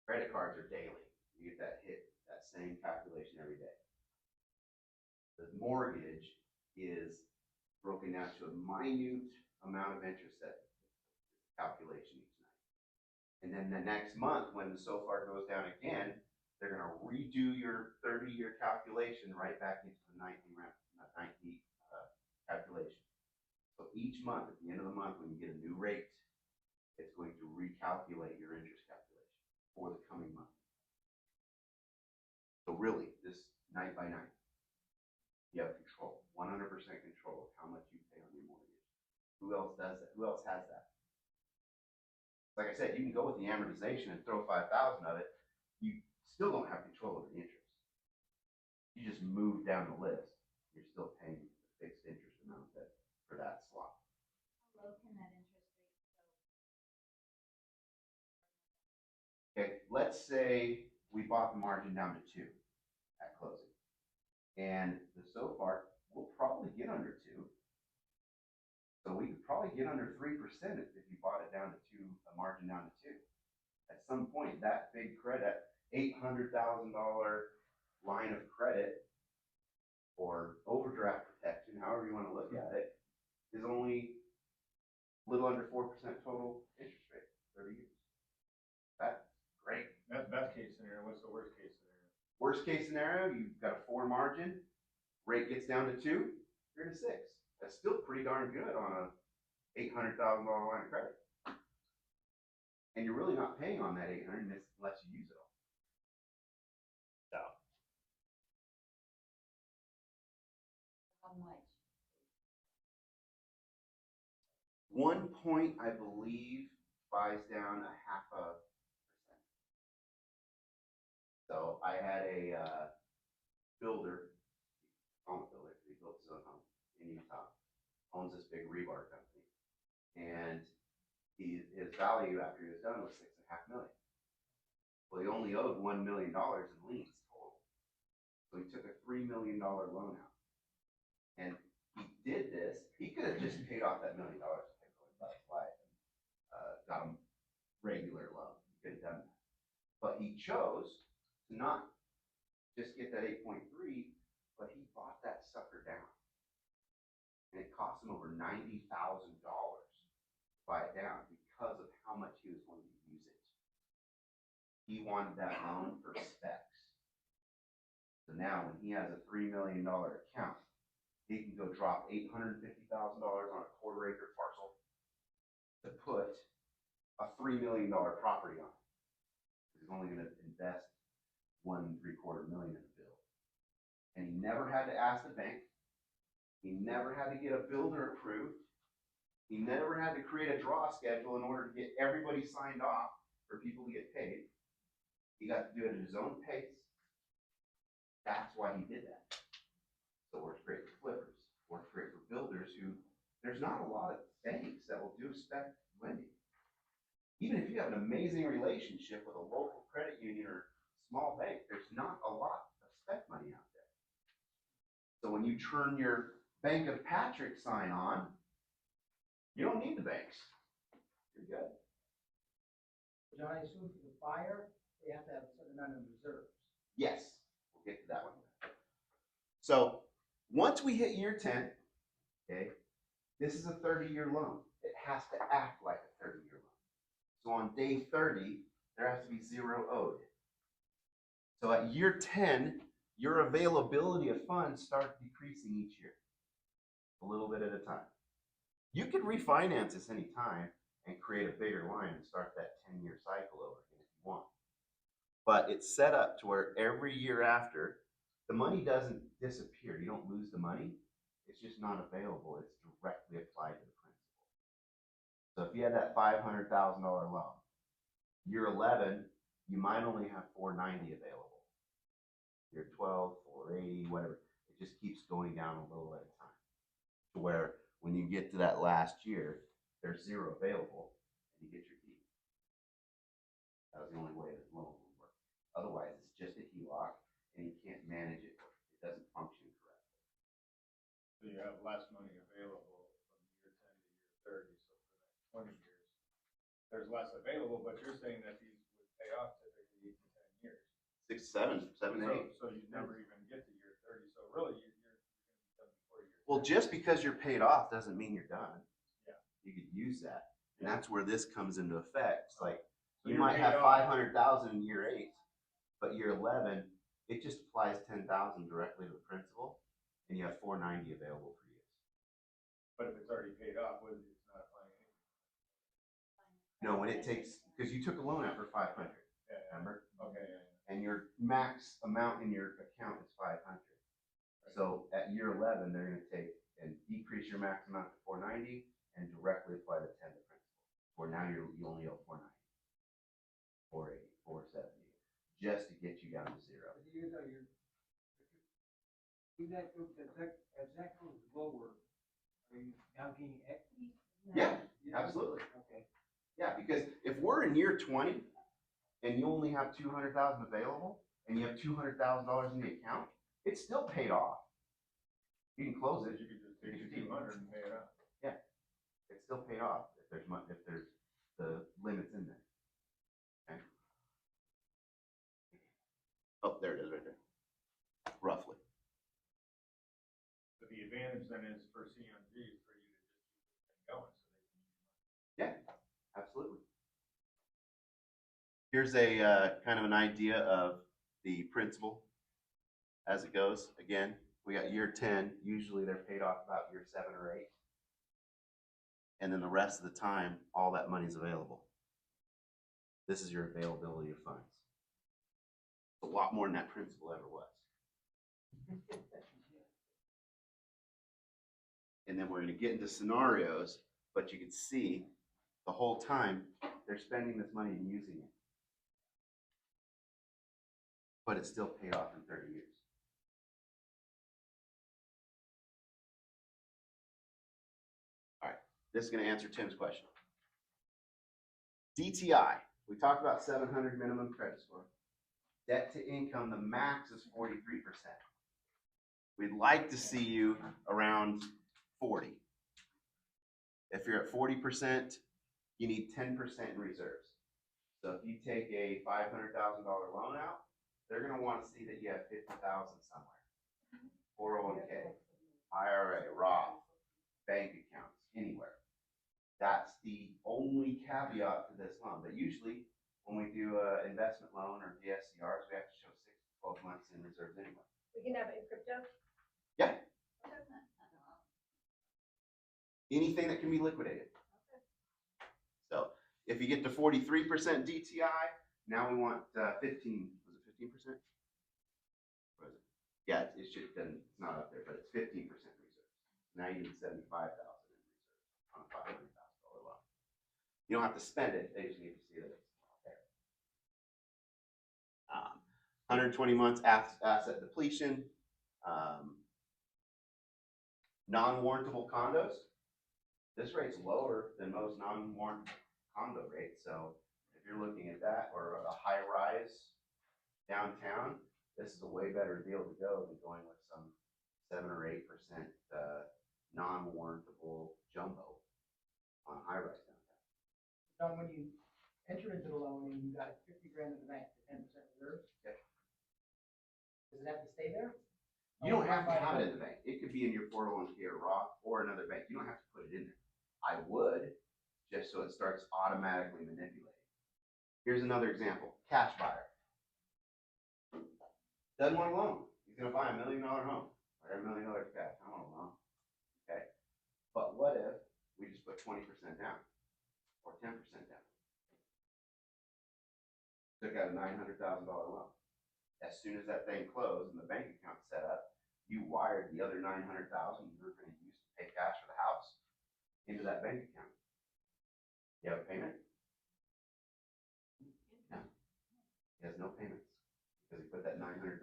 Credit cards are daily. You get that hit, that same calculation every day. The mortgage is broken down to a minute amount of interest that calculation each night. And then the next month, when the SOFR goes down again, they're going to redo your 30-year calculation right back into the nightly calculation. So each month, at the end of the month, when you get a new rate, it's going to recalculate your interest calculation for the coming month. So really, this night by night, you have control, 100% control of how much you pay on your mortgage. Who else does that? Who else has that? Like I said, you can go with the amortization and throw 5,000 of it. You still don't have control over the interest. You just move down the list. You're still paying the fixed interest amount for that slot. How low can that interest rate go? Okay, let's say we bought the margin down to 2 at closing. And the SOFR will probably get under 2. So we could probably get under 3% if you bought it down to 2, a margin down to 2. At some point, that big credit, $800,000 line of credit or overdraft protection, however you want to look at it, is only a little under 4% total interest rate, 30 years. That's great. That's best case scenario. What's the worst case scenario? Worst case scenario, you've got a 4 margin, rate gets down to 2, you're at a 6. That's still pretty darn good on a $800,000 line of credit. And you're really not paying on that $800,000 unless you use it all. So. How much? 1 point, I believe, buys down a 0.5%. So I had a builder, home builder, he built his own home in Utah, owns this big rebar company, and his value after he was done was $6.5 million. Well, he only owed $1 million in liens total, so he took a $3 million loan out, and he did this. He could have just paid off that $1 million by his life and got him regular loan. He could have done that, but he chose to not just get that 8.3, but he bought that sucker down. And it cost him over $90,000 to buy it down because of how much he was going to use it. He wanted that loan for specs. So now when he has a $3 million account, he can go drop $850,000 on a quarter-acre parcel to put a $3 million property on it. He's only going to invest $1.75 million in the build. And he never had to ask the bank. He never had to get a builder approved. He never had to create a draw schedule in order to get everybody signed off for people to get paid. He got to do it at his own pace. That's why he did that. So it works great for flippers. It works great for builders who, there's not a lot of banks that will do spec lending. Even if you have an amazing relationship with a local credit union or small bank, there's not a lot of spec money out there. So when you turn your Bank of Patrick sign on, you don't need the banks. You're good. John, I assume for the fire, they have to have a certain amount of reserves. Yes, we'll get to that one. So once we hit year 10, okay, this is a 30-year loan. It has to act like a 30-year loan. So on day 30, there has to be 0 owed. So at year 10, your availability of funds starts decreasing each year, a little bit at a time. You can refinance this anytime and create a bigger line and start that 10-year cycle over again if you want. But it's set up to where every year after, the money doesn't disappear. You don't lose the money. It's just not available. It's directly applied to the principal. So if you had that $500,000 loan, year 11, you might only have $490 available. Year 12, $480, whatever. It just keeps going down a little at a time. To where when you get to that last year, there's 0 available, and you get your deed. That was the only way that loan would work. Otherwise, it's just a HELOC, and you can't manage it. It doesn't function correctly. So you have less money available from year 10 to year 30, so for the next 20 years, there's less available, but you're saying that these would pay off typically 8 to 10 years. 6, 7, 7, 8. So you never even get to year 30, so really you're going to be done before year 10. Well, just because you're paid off doesn't mean you're done. Yeah. You could use that. And that's where this comes into effect. It's like, So you you're might paid have off. 500,000 in year 8, but year 11, it just applies 10,000 directly to the principal, and you have 490 available for use. But if it's already paid off, it's not applying anything. No, when it takes, because you took a loan out for 500, Yeah, remember? okay, yeah. And your max amount in your account is 500. So at year 11, they're going to take and decrease your max amount to 490 and directly apply the 10 to principal. Where now you only owe 490, 480, 470, just to get you down to 0. But you know, as that goes lower, are you now gaining equity? Yeah, absolutely. Okay. Yeah, because if we're in year 20 and you only have 200,000 available and you have $200,000 in the account, it's still paid off. You can close it. You could just take your 200 and pay it off. Yeah, it's still paid off if there's the limits in there. Okay. Oh, there it is right there. Roughly. But the advantage then is for CMG is for you to just keep this thing going so they can use your money. Yeah, absolutely. Here's a kind of an idea of the principal as it goes. Again, we got year 10. Usually they're paid off about year 7 or 8. And then the rest of the time, all that money's available. This is your availability of funds. A lot more than that principal ever was. And then we're going to get into scenarios, but you can see the whole time they're spending this money and using it. But it's still paid off in 30 years. All right, this is going to answer Tim's question. DTI, we talked about 700 minimum credit score. Debt to income, the max is 43%. We'd like to see you around 40. If you're at 40%, you need 10% in reserves. So if you take a $500,000 loan out, they're going to want to see that you have 50,000 somewhere. 401k, IRA, Roth, bank accounts, anywhere. That's the only caveat to this loan. But usually, when we do an investment loan or DSCRs, we have to show 6 to 12 months in reserves anyway. We can have it in crypto? Yeah. Anything that can be liquidated. So if you get to 43% DTI, now we want 15. Was it 15%? What is it? Yeah, it should. It's not up there, but it's 15% reserves. Now you need 75,000 in reserves on a $500,000 loan. You don't have to spend it; they just need to see that it's there. 120 months asset depletion. Non-warrantable condos. This rate's lower than most non-warrant condo rates. So if you're looking at that or a high rise downtown, this is a way better deal to go than going with some 7 or 8% non-warrantable jumbo on high-rise downtown. John, when you entered into the loan and you got 50 grand in the bank, 10% reserves, Okay. does it have to stay there? You don't have to have it in the bank. It could be in your 401k or Roth or another bank. You don't have to put it in there. I would, just so it starts automatically manipulating. Here's another example. Cash buyer. Doesn't want a loan. He's gonna buy $1 million home. I got $1 million cash. I want a loan. Okay. But what if we just put 20% down or 10% down? Took out a $900,000 loan. As soon as that thing closed and the bank account set up, you wired the other $900,000 you were going to use to pay cash for the house into that bank account. You have a payment? No. He has no payments because he put that $900,000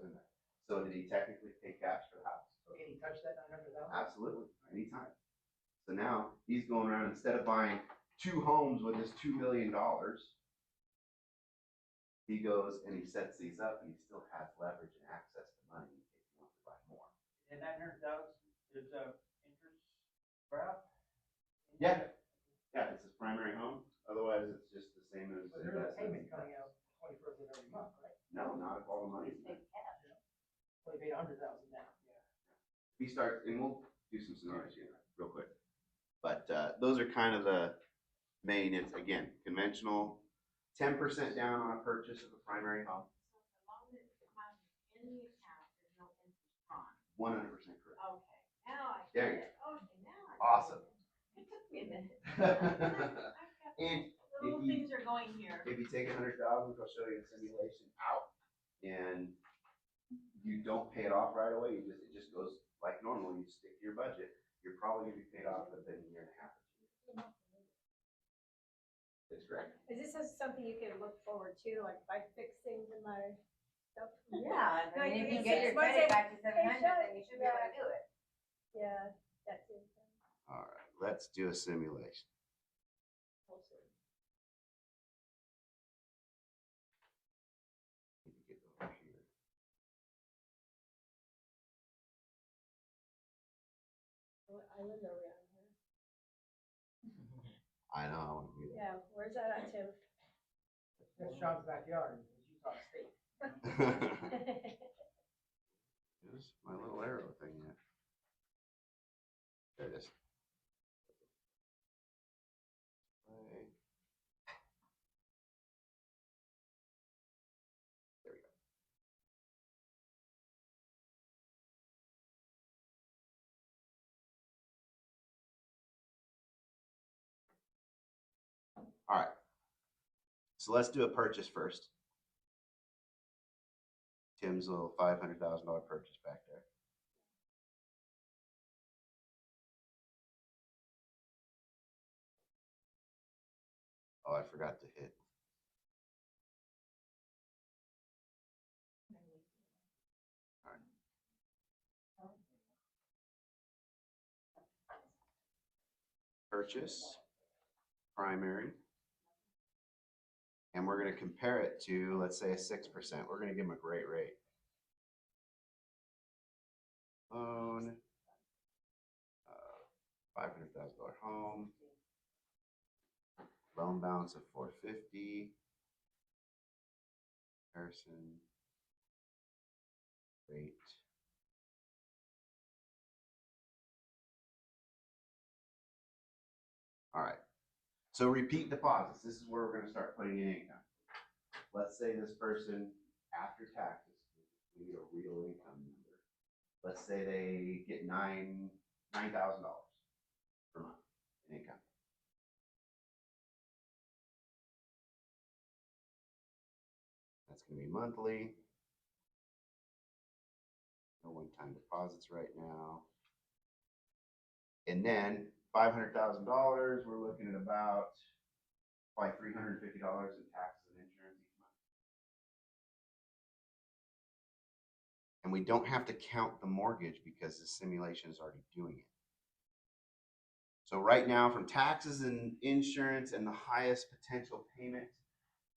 in there. So did he technically pay cash for the house? Can he touch that 900,000? Absolutely, anytime. So now he's going around, instead of buying 2 homes with his $2 million, he goes and he sets these up and he still has leverage and access to money in case he wants to buy more. And 900,000 is interest graph? Yeah. Yeah, it's his primary home. Otherwise, it's just the same as. But there's a payment coming out 21st of every month, right? No, not if all the money's in there. Well, he paid 100,000 down. He starts, and we'll do some scenarios here real quick. But those are kind of the main, it's again, conventional, 10% down on a purchase of a primary home, So as long as the money in the account, there's no interest on. 100% correct. Okay, now I There get it. Okay, now I. Awesome. It took me a minute. And The little if you- things are going here. if you take 100,000, I'll show you the simulation out, and you don't pay it off right away, it just goes like normal, you stick to your budget, you're probably gonna be paid off within a year and a half. It's great. Is this something you can look forward to, like if I fix things in my stuff? Yeah, I mean, if you Like, get your once credit I- back to 700, then you should be able to do it. Yeah, that's it. All right, let's do a simulation. Let me get over here. I live around here. I know, I wanna be there. Yeah, where's that at, Tim? That's Sean's backyard, it's Utah State. Here's my little arrow thing here. There it is. Play. There we go. All right. So let's do a purchase first. Tim's little $500,000 purchase back there. Oh, I forgot to hit. All right. Purchase, primary. And we're going to compare it to, let's say, a 6%. We're going to give them a great rate. Loan, $500,000 home, loan balance of $450. Comparison, rate. All right. So repeat deposits. This is where we're going to start putting in income. Let's say this person, after taxes, we need a real income number. Let's say they get $9,000 per month in income. That's going to be monthly. No one-time deposits right now. And then $500,000, we're looking at about probably $350 in taxes and insurance each month. And we don't have to count the mortgage because the simulation is already doing it. So right now, from taxes and insurance and the highest potential payment,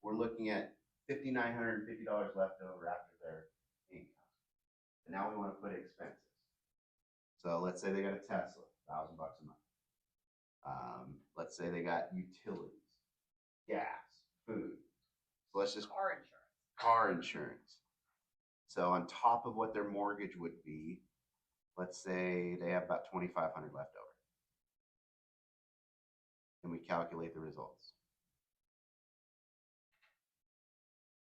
we're looking at $5,950 left over after their income. And now we want to put expenses. So let's say they got a Tesla, $1,000 a month. Let's say they got utilities, gas, food. So let's just Car insurance. car insurance. So on top of what their mortgage would be, let's say they have about 2,500 left over. And we calculate the results.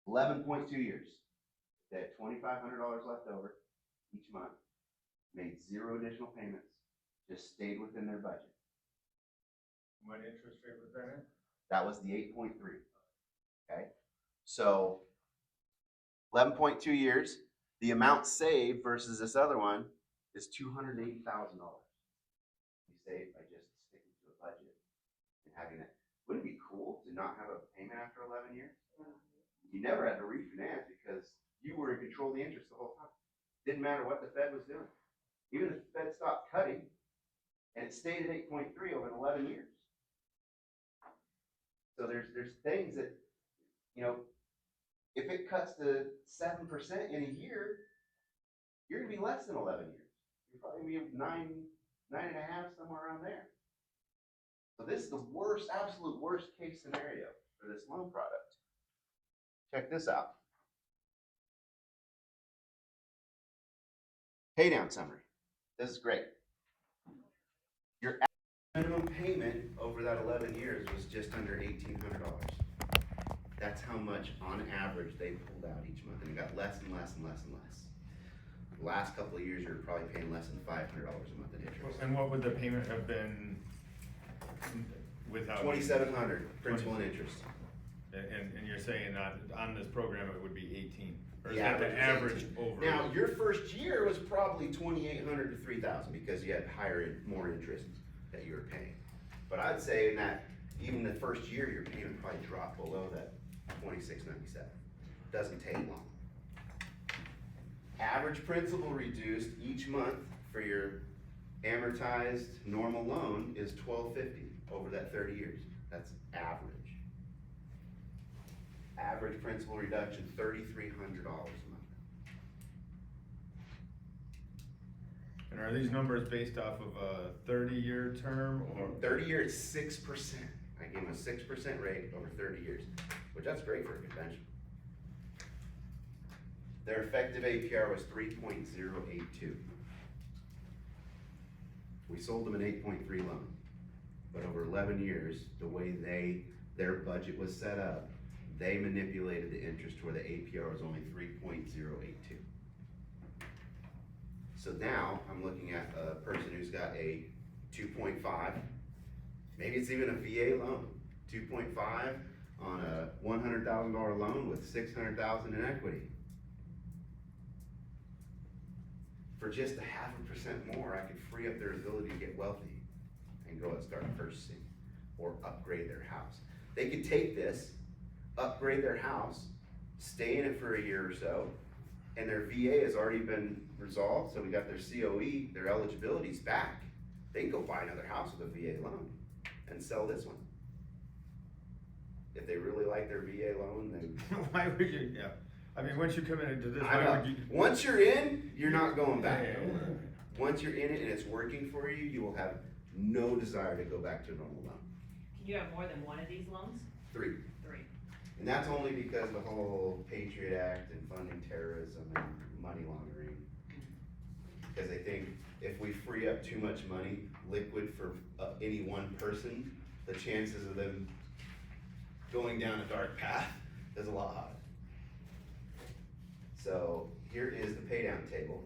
11.2 years. They had $2,500 left over each month, made 0 additional payments, just stayed within their budget. What interest rate was that in? That was the 8.3. Okay, so 11.2 years. The amount saved versus this other one is $280,000. You save by just sticking to a budget and having it. Wouldn't it be cool to not have a payment after 11 years? You never had to refinance because you were in control of the interest the whole time. Didn't matter what the Fed was doing. Even if the Fed stopped cutting and it stayed at 8.3 over 11 years. So there's things that, you know, if it cuts to 7% in a year, you're gonna be less than 11 years. You're probably gonna be 9.5, somewhere around there. So this is the worst, absolute worst case scenario for this loan product. Check this out. Pay down summary. This is great. Your minimum payment over that 11 years was just under $1,800. That's how much, on average, they pulled out each month, and it got less and less and less and less. The last couple of years, you're probably paying less than $500 a month in interest. And what would the payment have been without? $2,700 principal and interest. And you're saying that on this program, it would be 18? Or is The that the average is average over? Now, your first year was probably $2,800 to $3,000 because you had more interest that you were paying. But I'd say in that, even the first year, your payment probably dropped below that $2,697. Doesn't take long. Average principal reduced each month for your amortized normal loan is $1,250 over that 30 years. That's average. Average principal reduction, $3,300 a month. And are these numbers based off of a 30-year term or? 30 years, 6%. I gave them a 6% rate over 30 years, which that's great for a convention. Their effective APR was 3.082. We sold them an 8.3 loan, but over 11 years, the way their budget was set up, they manipulated the interest to where the APR was only 3.082. So now I'm looking at a person who's got a 2.5, maybe it's even a VA loan, 2.5 on a $100,000 loan with $600,000 in equity. For just 0.5% more, I could free up their ability to get wealthy and go and start purchasing or upgrade their house. They could take this, upgrade their house, stay in it for a year or so, and their VA has already been resolved, so we got their COE, their eligibility's back. They can go buy another house with a VA loan and sell this one. If they really like their VA loan, then Why would you, yeah, I mean, once you come into this, I why know. would you? Once you're in, you're not going back. Yeah. Once you're in it and it's working for you, you will have no desire to go back to a normal loan. Can you have more than one of these loans? 3. 3. And that's only because of the whole Patriot Act and funding terrorism and money laundering. Because they think if we free up too much money, liquid for any one person, the chances of them going down a dark path is a lot higher. So here is the pay down table.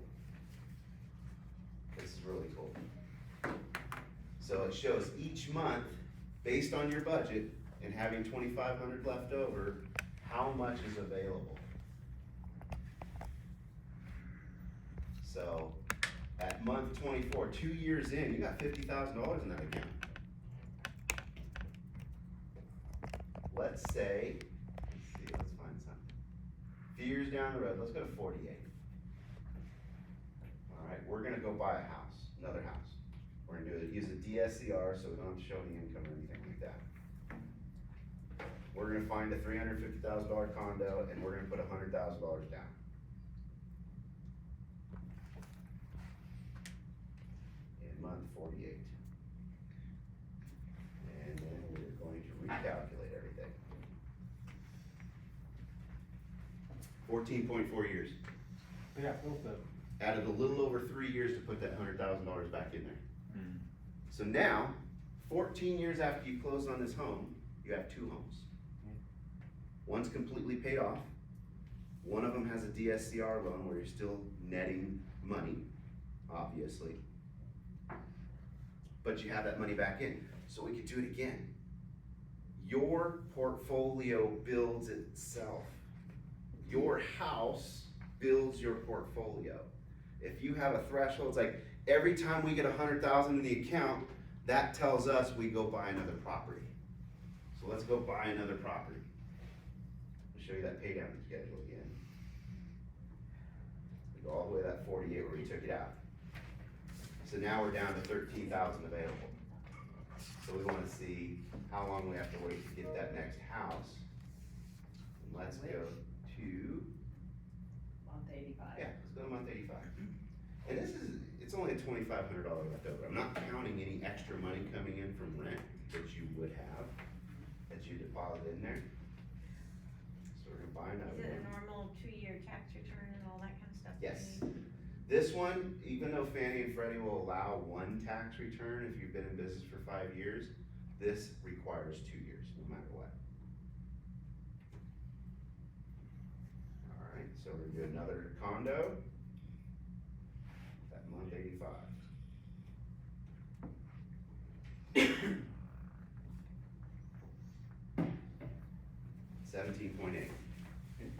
This is really cool. So it shows each month, based on your budget and having 2,500 left over, how much is available. So at month 24, 2 years in, you got $50,000 in that account. Let's say, let's find something. A few years down the road, let's go to 48. All right, we're gonna go buy a house, another house. We're gonna use a DSCR so we don't have to show any income or anything like that. We're gonna find a $350,000 condo and we're gonna put $100,000 down. month 48. And then we're going to recalculate everything. 14.4 years. Yeah, close to. Added a little over 3 years to put that $100,000 back in there. So now, 14 years after you close on this home, you have two homes. One's completely paid off. One of them has a DSCR loan where you're still netting money, obviously. But you have that money back in. So we could do it again. Your portfolio builds itself. Your house builds your portfolio. If you have a threshold, it's like every time we get 100,000 in the account, that tells us we go buy another property. So let's go buy another property. I'll show you that pay down schedule again. We go all the way to that 48 where we took it out. So now we're down to 13,000 available. So we want to see how long we have to wait to get that next house. And let's go to Month 85. yeah, let's go to month 85. And it's only a $2,500 left over. I'm not counting any extra money coming in from rent that you would have, that you deposit in there. So we're gonna buy another Is it a one. normal 2-year tax return and all that kind of stuff? that Yes. we need? This one, even though Fannie and Freddie will allow one tax return if you've been in business for 5 years, this requires 2 years, no matter what. All right, so we're gonna do another condo. At month 85. $17.8.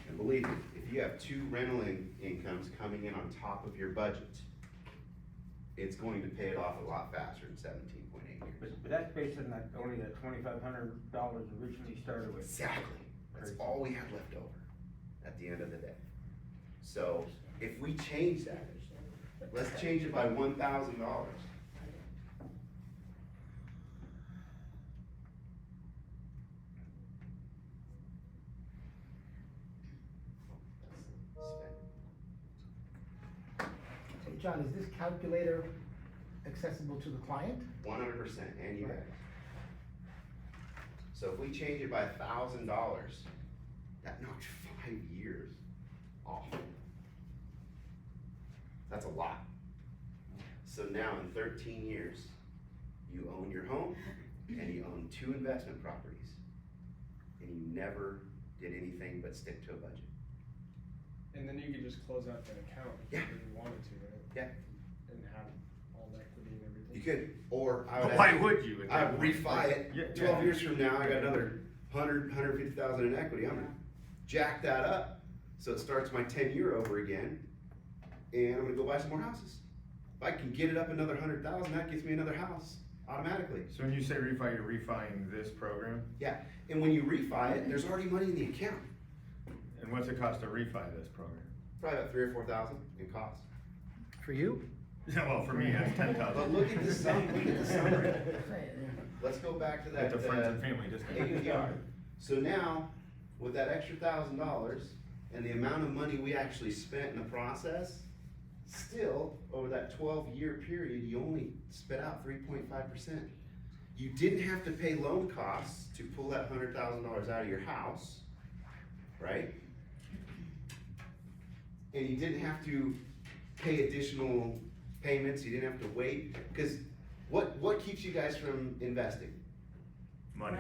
And believe me, if you have two rental incomes coming in on top of your budget, it's going to pay it off a lot faster than 17.8 years. But that's based on that, only that $2,500 originally started with. Exactly. That's all we had left over at the end of the day. So if we change that, let's change it by $1,000. Hey, John, is this calculator accessible to the client? 100%, and you guys. So if we change it by $1,000, that knocked 5 years off. That's a lot. So now in 13 years, you own your home and you own 2 investment properties, and you never did anything but stick to a budget. And then you could just close out that account Yeah. if you wanted to, right? Yeah. And have all the equity and everything. You could, or I would. But why would you? at that I'd point? refi it. Yeah, 12 yeah. years from now, I got another 150,000 in equity. I'm gonna jack that up so it starts my 10-year over again, and I'm gonna go buy some more houses. If I can get it up another 100,000, that gets me another house automatically. So when you say refi, you're refining this program? Yeah, and when you refi it, there's already money in the account. And what's it cost to refi this program? Probably about 3,000 or 4,000 in cost. For you? Yeah, well, for me, that's But 10,000. look at the sum. Look at the summary. Let's go back to that. At the friends and family discount. APR. So now, with that extra $1,000 and the amount of money we actually spent in the process, still, over that 12-year period, you only spit out 3.5%. You didn't have to pay loan costs to pull that $100,000 out of your house, right? And you didn't have to pay additional payments, you didn't have to wait, because what keeps you guys from investing? Money.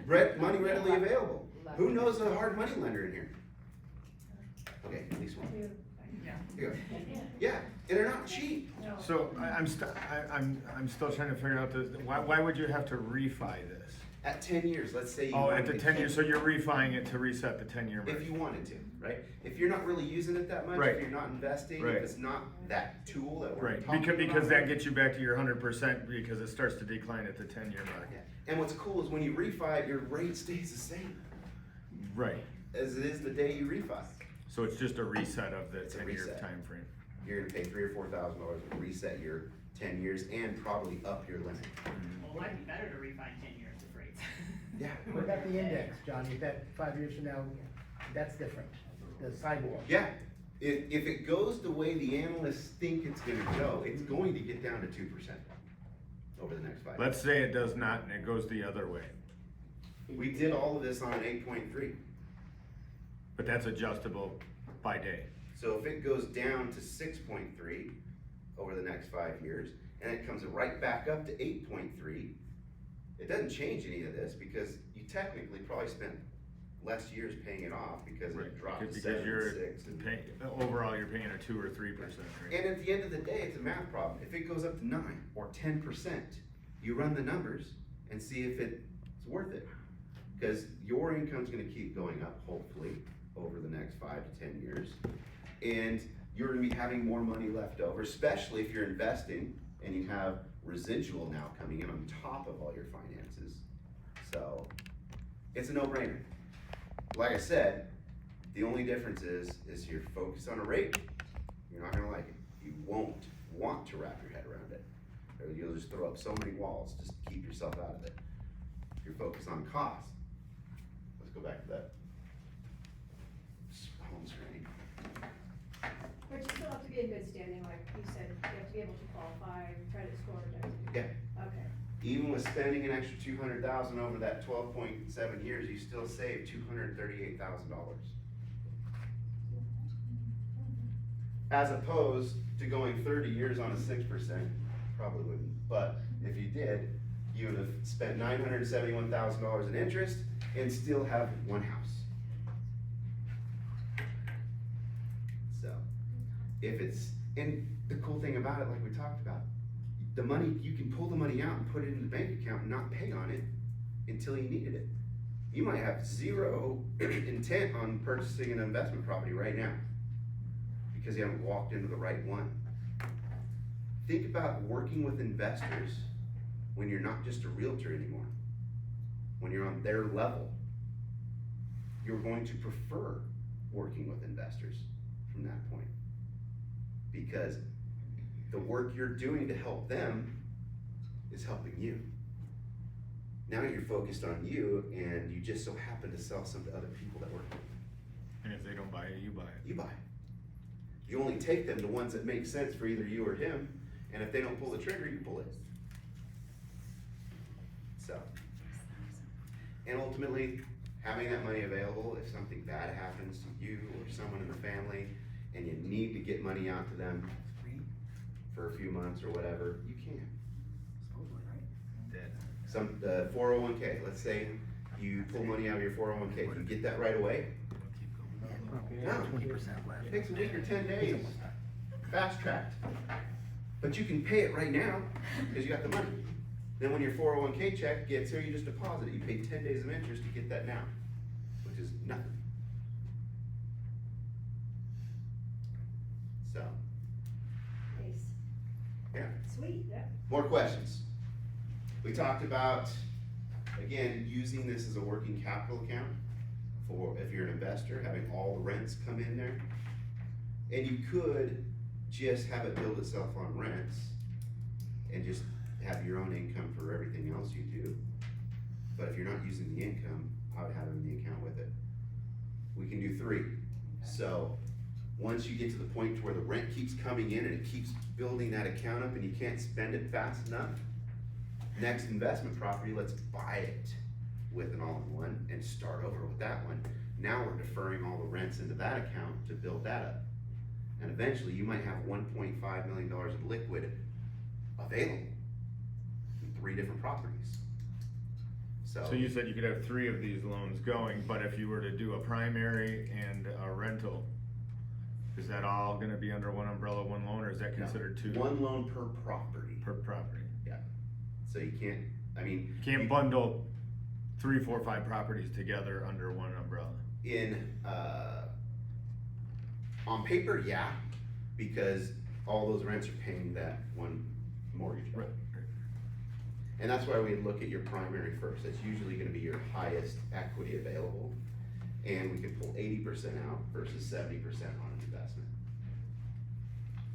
Money readily available. Who knows a hard money lender in here? Okay, at least one. Here you go. Yeah, and they're not cheap. So I'm still trying to figure out this, why would you have to refi this? At 10 years, let's say you Oh, wanted at the to 10 keep- years, so you're refining it to reset the 10-year mark? If you wanted to, right? If you're not really using it that much, Right. if you're not investing, Right. if it's not that tool that we're Right, talking because about. that gets you back to your 100% because it starts to decline at the 10-year mark. Yeah. And what's cool is when you refi it, your rate stays the same Right, as it is the day you refi. so it's just a reset of the It's a 10-year reset. time frame. You're gonna pay $3,000 or $4,000 to reset your 10 years and probably up your limit. Well, it might be better to refine 10 years of rates. Yeah. What about the index, Johnny? If that 5 years from now, that's different, the sidewalk. Yeah, If it goes the way the analysts think it's gonna go, it's going to get down to 2% over the next 5 years. Let's say it does not and it goes the other way, We did all of this on an 8.3. but that's adjustable by day. So if it goes down to 6.3 over the next 5 years, and it comes right back up to 8.3, it doesn't change any of this because you technically probably spent less years paying it off because it dropped to Because 7 you're and 6. And, paying, overall, you're paying a 2 or 3% rate. and at the end of the day, it's a math problem. If it goes up to 9 or 10%, you run the numbers and see if it's worth it. Because your income's gonna keep going up, hopefully, over the next 5 to 10 years. And you're gonna be having more money left over, especially if you're investing and you have residual now coming in on top of all your finances. So, it's a no-brainer. Like I said, the only difference is you're focused on a rate, you're not gonna like it. You won't want to wrap your head around it. Or you'll just throw up so many walls just to keep yourself out of it. If you're focused on cost, let's go back to that home screen. But you still have to be in good standing, like you said, you have to be able to qualify, credit score, everything. Yeah. Okay. Even with spending an extra 200,000 over that 12.7 years, you still save $238,000. As opposed to going 30 years on a 6%, probably wouldn't, but if you did, you would have spent $971,000 in interest and still have one house. So, if it's, and the cool thing about it, like we talked about, the money, you can pull the money out and put it in the bank account and not pay on it until you needed it. You might have zero intent on purchasing an investment property right now because you haven't walked into the right one. Think about working with investors when you're not just a realtor anymore. When you're on their level, you're going to prefer working with investors from that point. Because the work you're doing to help them is helping you. Now you're focused on you and you just so happen to sell some to other people that work with you. And if they don't buy it, you buy it. You buy it. You only take them to ones that make sense for either you or him, and if they don't pull the trigger, you pull it. So, and ultimately, having that money available, if something bad happens to you or someone in the family, and you need to get money out to them for a few months or whatever, you can. Dead. Some, 401k, let's say you pull money out of your 401k, you get that right away? No, it takes a week or 10 days, fast tracked. But you can pay it right now, because you got the money. Then when your 401k check gets here, you just deposit it, you pay 10 days of interest to get that now, which is nothing. So, Nice. yeah. Sweet, yeah. More questions? We talked about, again, using this as a working capital account for if you're an investor, having all the rents come in there. And you could just have it build itself on rents and just have your own income for everything else you do. But if you're not using the income, I would have it in the account with it. We can do 3. So once you get to the point to where the rent keeps coming in and it keeps building that account up and you can't spend it fast enough, next investment property, let's buy it with an all-in-one and start over with that one. Now we're deferring all the rents into that account to build that up. And eventually you might have $1.5 million of liquid available in 3 different properties. So you said you could have 3 of these loans going, but if you were to do a primary and a rental, is that all gonna be under one umbrella, one loan, or is that considered 2? 1 loan per property. Per property. Yeah. So you can't, I mean. You can't bundle 3, 4, 5 properties together under one umbrella. On paper, yeah, because all those rents are paying that one mortgage bill. Right. And that's why we look at your primary first. That's usually gonna be your highest equity available. And we could pull 80% out versus 70% on an investment.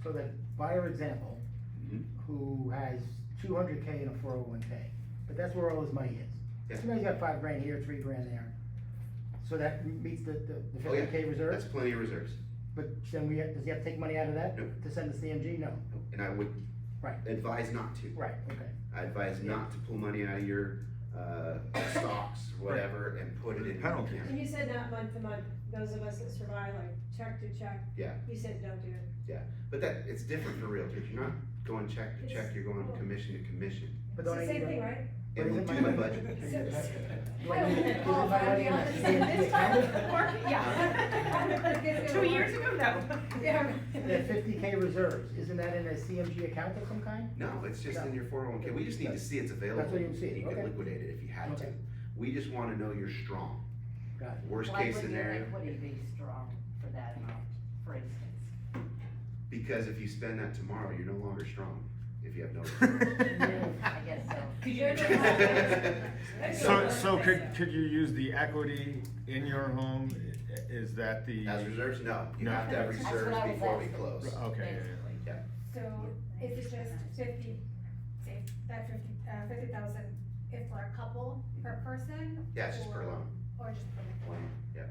So that buyer example, Mhm. who has 200K in a 401K, but that's where all his money is. Yeah. So now he's got $5,000 here, $3,000 there. So that meets the Oh, yeah. 50K reserve? That's plenty of reserves. But then does he have to take money out of that No. to send to CMG? No. And I would Right. advise not to. Right, okay. I advise not to pull money out of your, stocks, whatever, and put it in. Penalty. And you said not month to month, those of us that survive, like check to check. Yeah. You said don't do it. But that, it's different for realtors, you're not going check to check, you're going commission to commission. But It's don't the I same need thing, to- right? And we But do isn't the my- budget. Do I need to- isn't my money in the CMG account? Yeah. 2 years ago, no. Yeah. The 50K reserves, isn't that in a CMG account of some kind? No, it's just in your 401K, we just need to see it's available. That's what you see, You can okay. liquidate it if you had to. Okay. We just wanna know you're strong. Got it. Worst Why case would your scenario, equity be strong for that amount, for instance? because if you spend that tomorrow, you're no longer strong, if you have no reserves. I guess so. So could you use the equity in your home? Is that the? As reserves, no, you No. have to have That's what reserves I was before we asking. close. Okay, yeah, So is it just 50, say, that 50,000 if for a couple per person? Yeah, it's just per or- loan, Or just per one, yeah,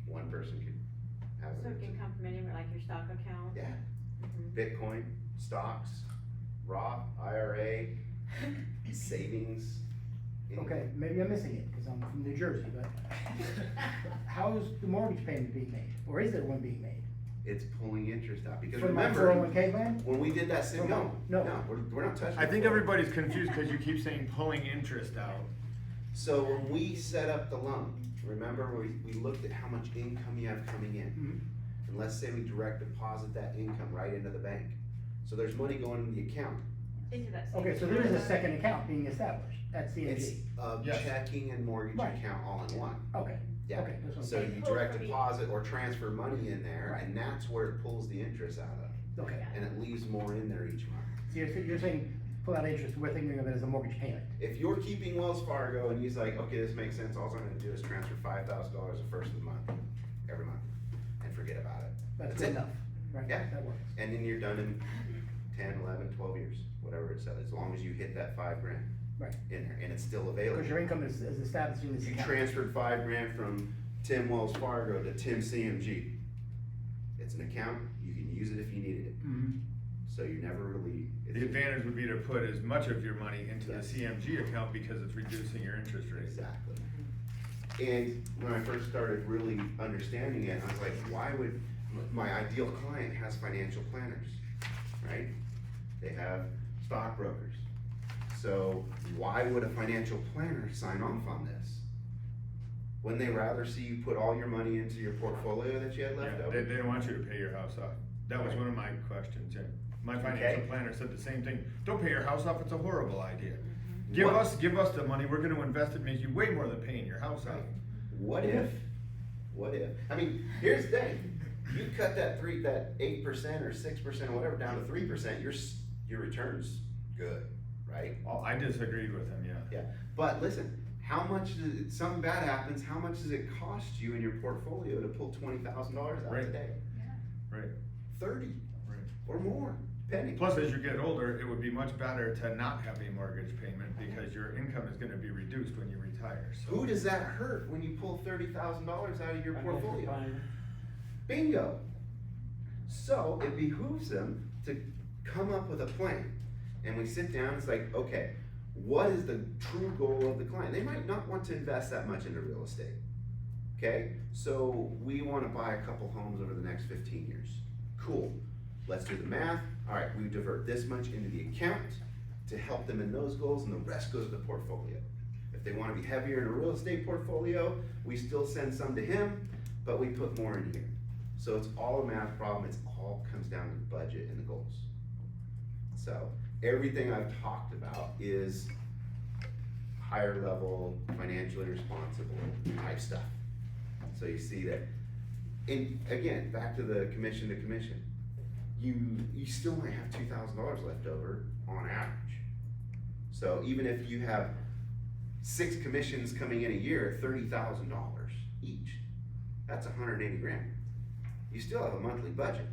one person can have So it it. can come from anywhere, like your stock account? Yeah, Bitcoin, stocks, Roth, IRA, savings. Okay, maybe I'm missing it, because I'm from New Jersey, but how is the mortgage payment being made? Or is there one being made? It's pulling interest out, because From my remember, 401K plan? when we did that, From no, no. no, we're not touching. I think it. everybody's confused because you keep saying pulling interest out. So when we set up the loan, remember, we looked at how much income you have coming in. Mhm. And let's say we direct deposit that income right into the bank. So there's money going into the account. Into that same. Okay, so there is a second account being established at It's CMG? a Yes. checking and mortgage Right. account all in one. Okay, Yeah. okay, that's what I'm So saying. you direct deposit or transfer money in there, Right. and that's where it pulls the interest out of. Okay, And it leaves more in there each month. so you're saying pull out interest, we're thinking of it as a mortgage payment? If you're keeping Wells Fargo and he's like, okay, this makes sense, all I'm gonna do is transfer $5,000 the first of the month, every month, and forget about it. That's it. enough, right? Yeah. That works. And then you're done in 10, 11, 12 years, whatever it says, as long as you hit that $5,000 Right. in there, and it's still available. Because your income is established in this You account. transferred $5,000 from Tim Wells Fargo to Tim CMG. It's an account, you can use it if you needed it, Mhm. so you never really. The advantage would be to put as much of your money into the Yes. CMG account because it's reducing your interest rate. Exactly. And when I first started really understanding it, I was like, why would, my ideal client has financial planners, right? They have stockbrokers. So why would a financial planner sign off on this? Wouldn't they rather see you put all your money into your portfolio that you had left Yeah, over? they don't want you to pay your house off. That was one of my questions, yeah. My financial planner said the same thing. Don't pay your house off, it's a horrible idea. Give What- us the money, we're gonna invest it, make you way more than paying your house off. What if? What if? I mean, here's the thing, you cut that 8% or 6% or whatever down to 3%, your return's good, right? Oh, I disagreed with him, yeah. Yeah, but listen, how much does it, something bad happens, how much does it cost you in your portfolio to pull $20,000 out Right. today? Right. 30 Right. or more, depending. Plus, as you get older, it would be much better to not have a mortgage payment because your income is gonna be reduced when you retire, so. Who does that hurt when you pull $30,000 out of your portfolio? Bingo. So it behooves them to come up with a plan. And we sit down, it's like, okay, what is the true goal of the client? They might not want to invest that much into real estate. Okay, so we wanna buy a couple homes over the next 15 years. Cool, let's do the math. All right, we divert this much into the account to help them in those goals, and the rest goes to the portfolio. If they wanna be heavier in a real estate portfolio, we still send some to him, but we put more in here. So it's all a math problem, it's all comes down to the budget and the goals. So everything I've talked about is higher level, financially responsible type stuff. So you see that, and again, back to the commission to commission, you still might have $2,000 left over on average. So even if you have 6 commissions coming in a year, $30,000 each, that's $180,000. You still have a monthly budget.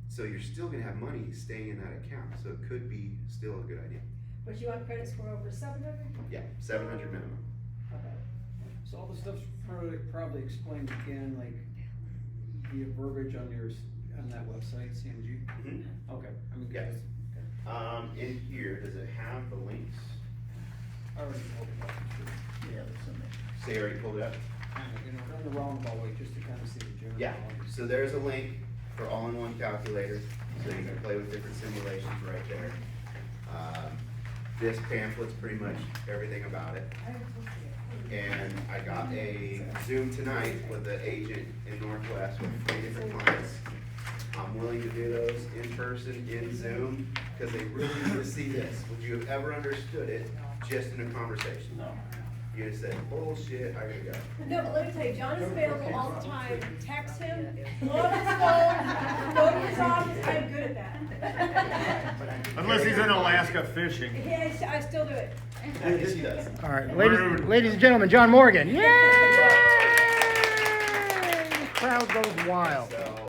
So you're still gonna have money staying in that account, so it could be still a good idea. But you want credit score over 700? Yeah, 700 minimum. So all the stuff's probably explained again, like the verbiage on on that website, CMG? Mhm. Okay, I mean, Yes. guys, In here, does it have the links? I already pulled it up. Yeah, that's something. So you already pulled it up? You know, run the roundabout way, just to kind of see the general. Yeah, so there's a link for all-in-one calculator, so you can play with different simulations right there. This pamphlet's pretty much everything about it. And I got a Zoom tonight with an agent in Northwest with 3 different clients. I'm willing to do those in person, in Zoom, because they really need to see this. Would you have ever understood it just in a conversation? No. You'd have said, bullshit, I gotta go. No, but let me tell you, John is available all the time. Text him, go on his phone, go to his office. I'm good at that. Unless he's in Alaska fishing. Yeah, I still do it. Yes, he does. All right, ladies and gentlemen, John Morgan. Yay! The crowd goes wild. So,